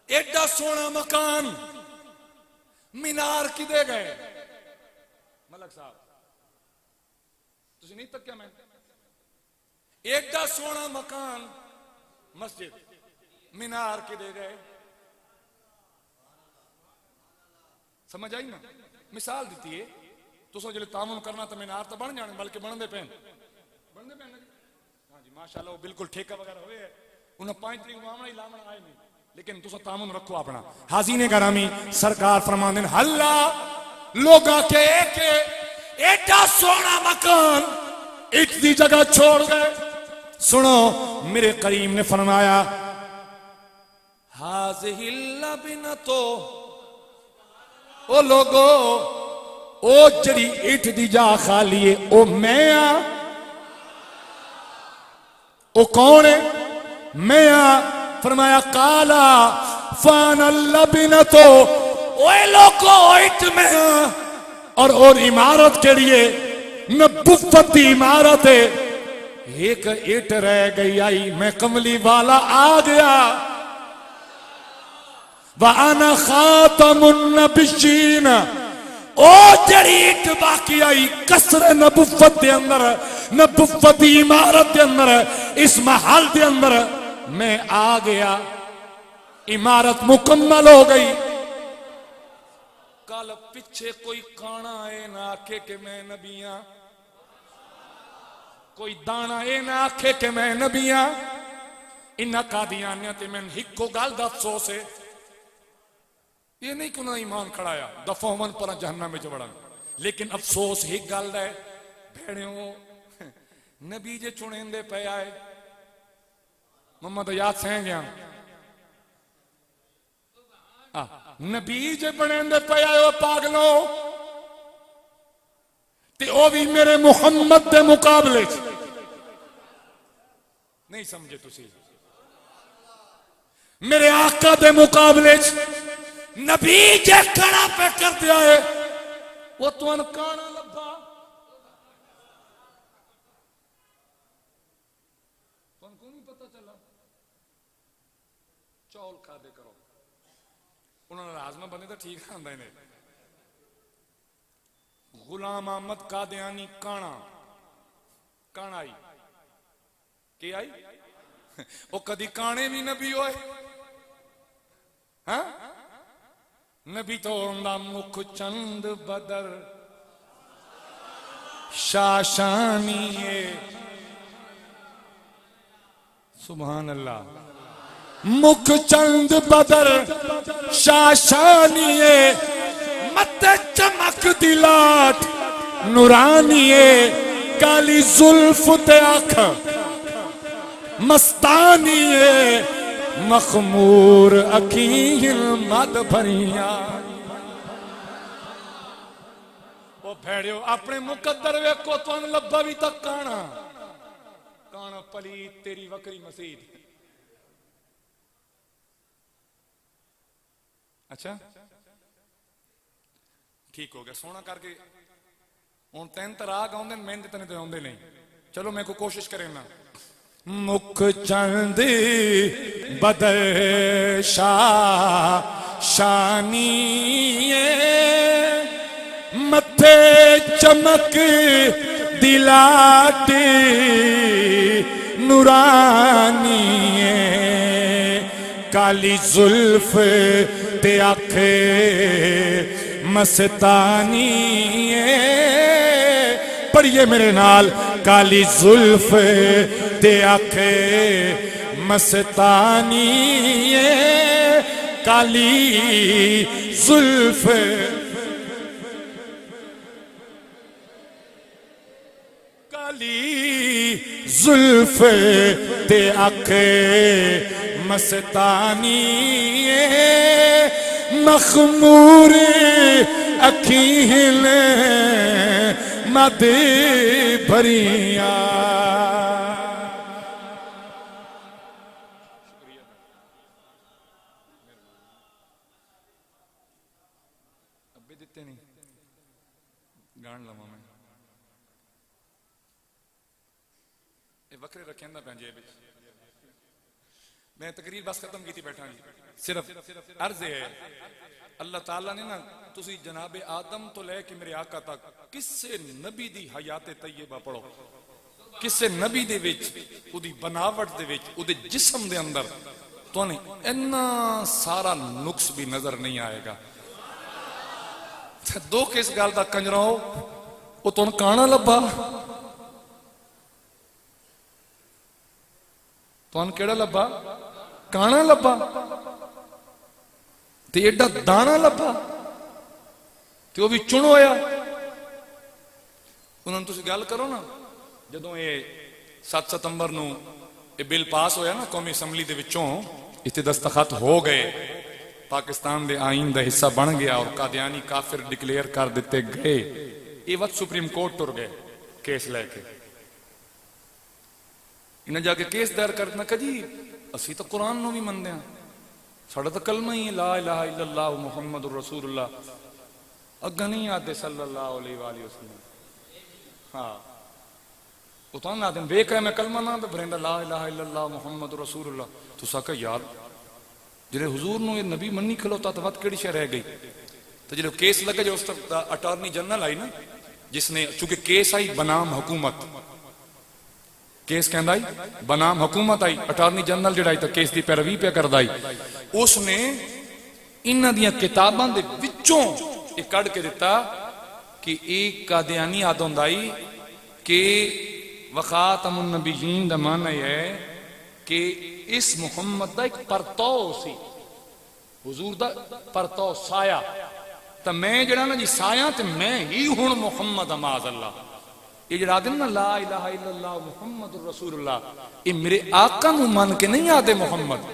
ایڈا سونا مکان مینار کی دے گئے ملک صاحب تسی نہیں تک کیا میں ایڈا سونا مکان مسجد مینار کی دے گئے سمجھ آئی نا مثال دیتی ہے تو سو جلے تعاون کرنا تو مینار تو بن جانے بلکہ بن دے پہن ہاں جی ماشاءاللہ وہ بالکل ٹھیکہ وغیرہ ہوئے ہے انہیں 5 تاریخ معاملہ ہی لامن آئے نہیں لیکن تو سو تعاون رکھو اپنا حاضرین گرامی سرکار فرماندن اللہ لوگا کے ایک ایڈا سونا مکان ایک دی جگہ چھوڑ گئے سنو میرے کریم نے فرمایا حاضر اللبنتو او لوگو او جڑی ایٹ دی جا خالی ہے او میں او کون ہے میں فرمایا قالا فانا اللبنتو اوے لوگو ایٹ میں اور عمارت کے لیے نبوت عمارت ہے ایک ایٹ رہ گئی آئی میں کملی والا آ گیا وَأَنَا خَاتَمُ النَّبِيِّينَ او جڑی ایٹ باقی آئی قصر نبوت دے اندر نبوت عمارت دے اندر اس محل دے اندر میں آ گیا عمارت مکمل ہو گئی کل پیچھے کوئی کانا اے نہ آکھے کہ میں نبیاں کوئی دانا اے نہ آکھے کہ میں نبیاں انہا قادیانیاں تے میں ہکو گال دا افسوس ہے یہ نہیں کہ انہاں ایمان کھڑایا دفعہ من پر جہنم میں جبڑا لیکن افسوس ہی گال ہے بھیڑیوں نبی جے چنیندے پہ آئے محمد یاد سہیں گیا نبی جے بنیندے پہ آئے وہ پاگلو تے او بھی میرے محمد دے مقابلے نہیں سمجھے تسی میرے آقا دے مقابلے نبی جے کھڑا پہ کر دیا ہے وہ تو انکانا لبا تو ان کو نہیں پتا چلا چول کھا دے کرو انہوں نے رازمہ بنے تو ٹھیک آندہ انہیں غلام احمد قادیانی کانا آئی کی آئی وہ کدی کانے بھی نبی ہوئے ہاں نبی تو اندہ مکھ چند بدر شاشانی ہے سبحان اللہ مکھ چند بدر شاشانی ہے مت چمک دلات نورانی ہے کالی زلف تے آنکھ مستانی ہے مخمور اکیل مد بھریاں وہ بھیڑیو اپنے مقدر ویکو تو ان لبا بھی تک کانا پلیت تیری وکری مسید اچھا ٹھیک ہو گیا سونا کر کے ان تین تراغ آؤندے میں تنے تے آؤندے نہیں چلو میں کو کوشش کریں نا مکھ چند بدر شانی متھے چمک دلات نورانی کالی زلف تے آنکھے مستانی پڑھئے میرے نال کالی زلف تے آنکھے مستانی کالی زلف کالی زلف تے آنکھے مستانی مخمور اکھیل مد بھریاں ابے دیتے نہیں گان لواں میں وکرے رکھیں نہ پہنجے بچ میں تقریر بس ختم کی تھی بیٹھا جی صرف عرض ہے اللہ تعالیٰ نے نا تسی جناب آدم تو لے کے میرے آقا تک کسے نبی دی حیات طیبہ پڑھو کسے نبی دے وچ او دی بناوٹ دے وچ او دے جسم دے اندر تو انہیں اتنا سارا نقص بھی نظر نہیں آئے گا دو کس گال دا کنجرا ہو وہ تو کانا لبا تو کیڑا لبا کانا لبا تے ایڈا دانا لبا تے وہ بھی چن ہویا انہوں نے تسی گل کرو نا جدوں یہ 7 ستمبر نو یہ بل پاس ہویا نا قومی اسمبلی دے وچوں اس تے دستخط ہو گئے پاکستان دے آئین دا حصہ بن گیا اور قادیانی کافر ڈکلیئر کر دیتے گئے یہ وقت سپریم کورٹ ٹر گئے کیس لے کے انہیں جا کے کیس دائر کرنا کہ جی اسی تو قرآن نو بھی مندے ہیں ساڑھا تو کلمہ ہی لا الہ الا اللہ محمد الرسول اللہ اگا نہیں آتے صلی اللہ علیہ وآلہ وسلم ہاں وہ تو نہ دن بیک ہے میں کلمہ نہ پہ بھرندہ لا الہ الا اللہ محمد رسول اللہ تو ساکہ یار جلے حضور نو یہ نبی منی کھلوتا تو وقت کیڑی شے رہ گئی تو جلے کیس لگا جو اس طرف اٹارنی جنرل آئی نا جس نے چونکہ کیس آئی بنام حکومت کیس کہندا آئی بنام حکومت آئی اٹارنی جنرل جڑا آئی تو کیس دی پیروی پہ کر دائی اس نے انہ دیا کتاباں دے وچوں ایک کڑ کے دیتا کہ ایک قادیانی آدھوں دائی کہ وخاتم النبیین دا معنی ہے کہ اس محمد دا ایک پرتو سی حضور دا پرتو سایہ تا میں جڑا نا جی سایہ تے میں ہی ہون محمد معاذ اللہ یہ جڑا دن نا لا الہ الا اللہ محمد الرسول اللہ یہ میرے آقا نو مان کے نہیں آدھے محمد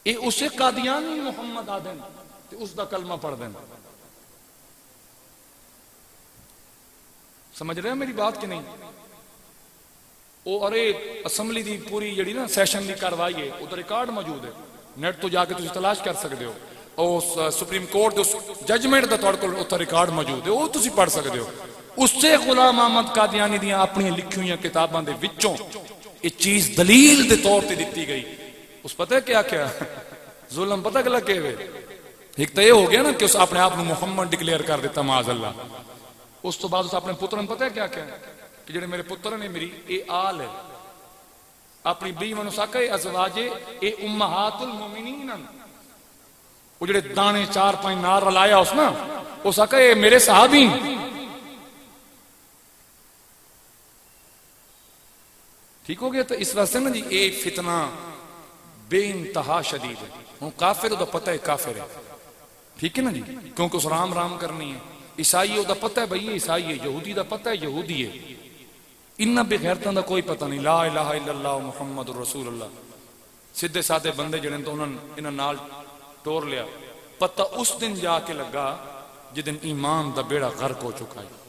یہ اسے قادیانی محمد آدھیں تے اس دا کلمہ پڑھ دیں سمجھ رہے ہیں میری بات کہ نہیں او ارے اسمبلی دی پوری جڑی نا سیشن دی کروائی ہے ادھر ریکارڈ موجود ہے نیٹ تو جا کے تسی تلاش کر سکتے ہو او سپریم کورٹ اس ججمنٹ دا توڑ کو اتھا ریکارڈ موجود ہے وہ تسی پڑھ سکتے ہو اس سے غلام احمد قادیانی دیاں اپنی لکھی ہوئی کتاباں دے وچوں یہ چیز دلیل دے طور تے دیتی گئی اس پتہ ہے کیا کیا ظلم پتہ کلا کہ ہوئے ایک تو یہ ہو گیا نا کہ اس اپنے آپ نے محمد ڈکلیئر کر دیتا معاذ اللہ اس تو بعد اس اپنے پترن پتہ ہے کیا کیا کہ جڑے میرے پتر نے میری اے آل ہے اپنی بیوی ساکا اے ازواج اے امہات المومنین وہ جڑے دانے 4-5 نار رلایا اس نا وہ ساکا اے میرے صحابین ٹھیک ہو گیا تو اس واسطے نا جی اے فتنہ بے انتہا شدید ہے وہ کافر دا پتہ ہے کافر ہے ٹھیک ہے نا جی کیونکہ اس رام رام کرنی ہے عیسائی دا پتہ ہے بھئی عیسائی ہے یہودی دا پتہ ہے یہودی ہے انہ بے غیرتاں دا کوئی پتہ نہیں لا الہ الا اللہ محمد رسول اللہ سدھے سادھے بندے جڑے تو انہاں نال ٹور لیا پتہ اس دن جا کے لگا جدن ایمان دا بیڑا غرق ہو چکا ہے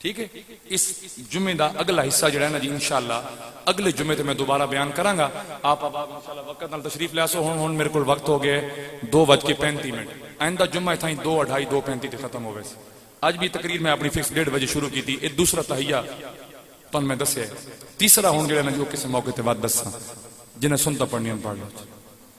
ٹھیک ہے اس جمعے دا اگلا حصہ جڑا ہے نا جی انشاءاللہ اگلے جمعے تے میں دوبارہ بیان کروں گا آپ انشاءاللہ وقت نال تشریف لے آسو ہون میرے کول وقت ہو گئے 2:35 آئندہ جمعہ تھا 2:30 2:35 تے ختم ہو گئے آج بھی تقریر میں اپنی فکس 1:30 بجے شروع کی تھی ایک دوسرا تہیہ تو میں دسے تیسرا ہون جڑا نا جو کسی موقع تے بعد دساں جنہیں سنتا پڑھنی پڑھ لو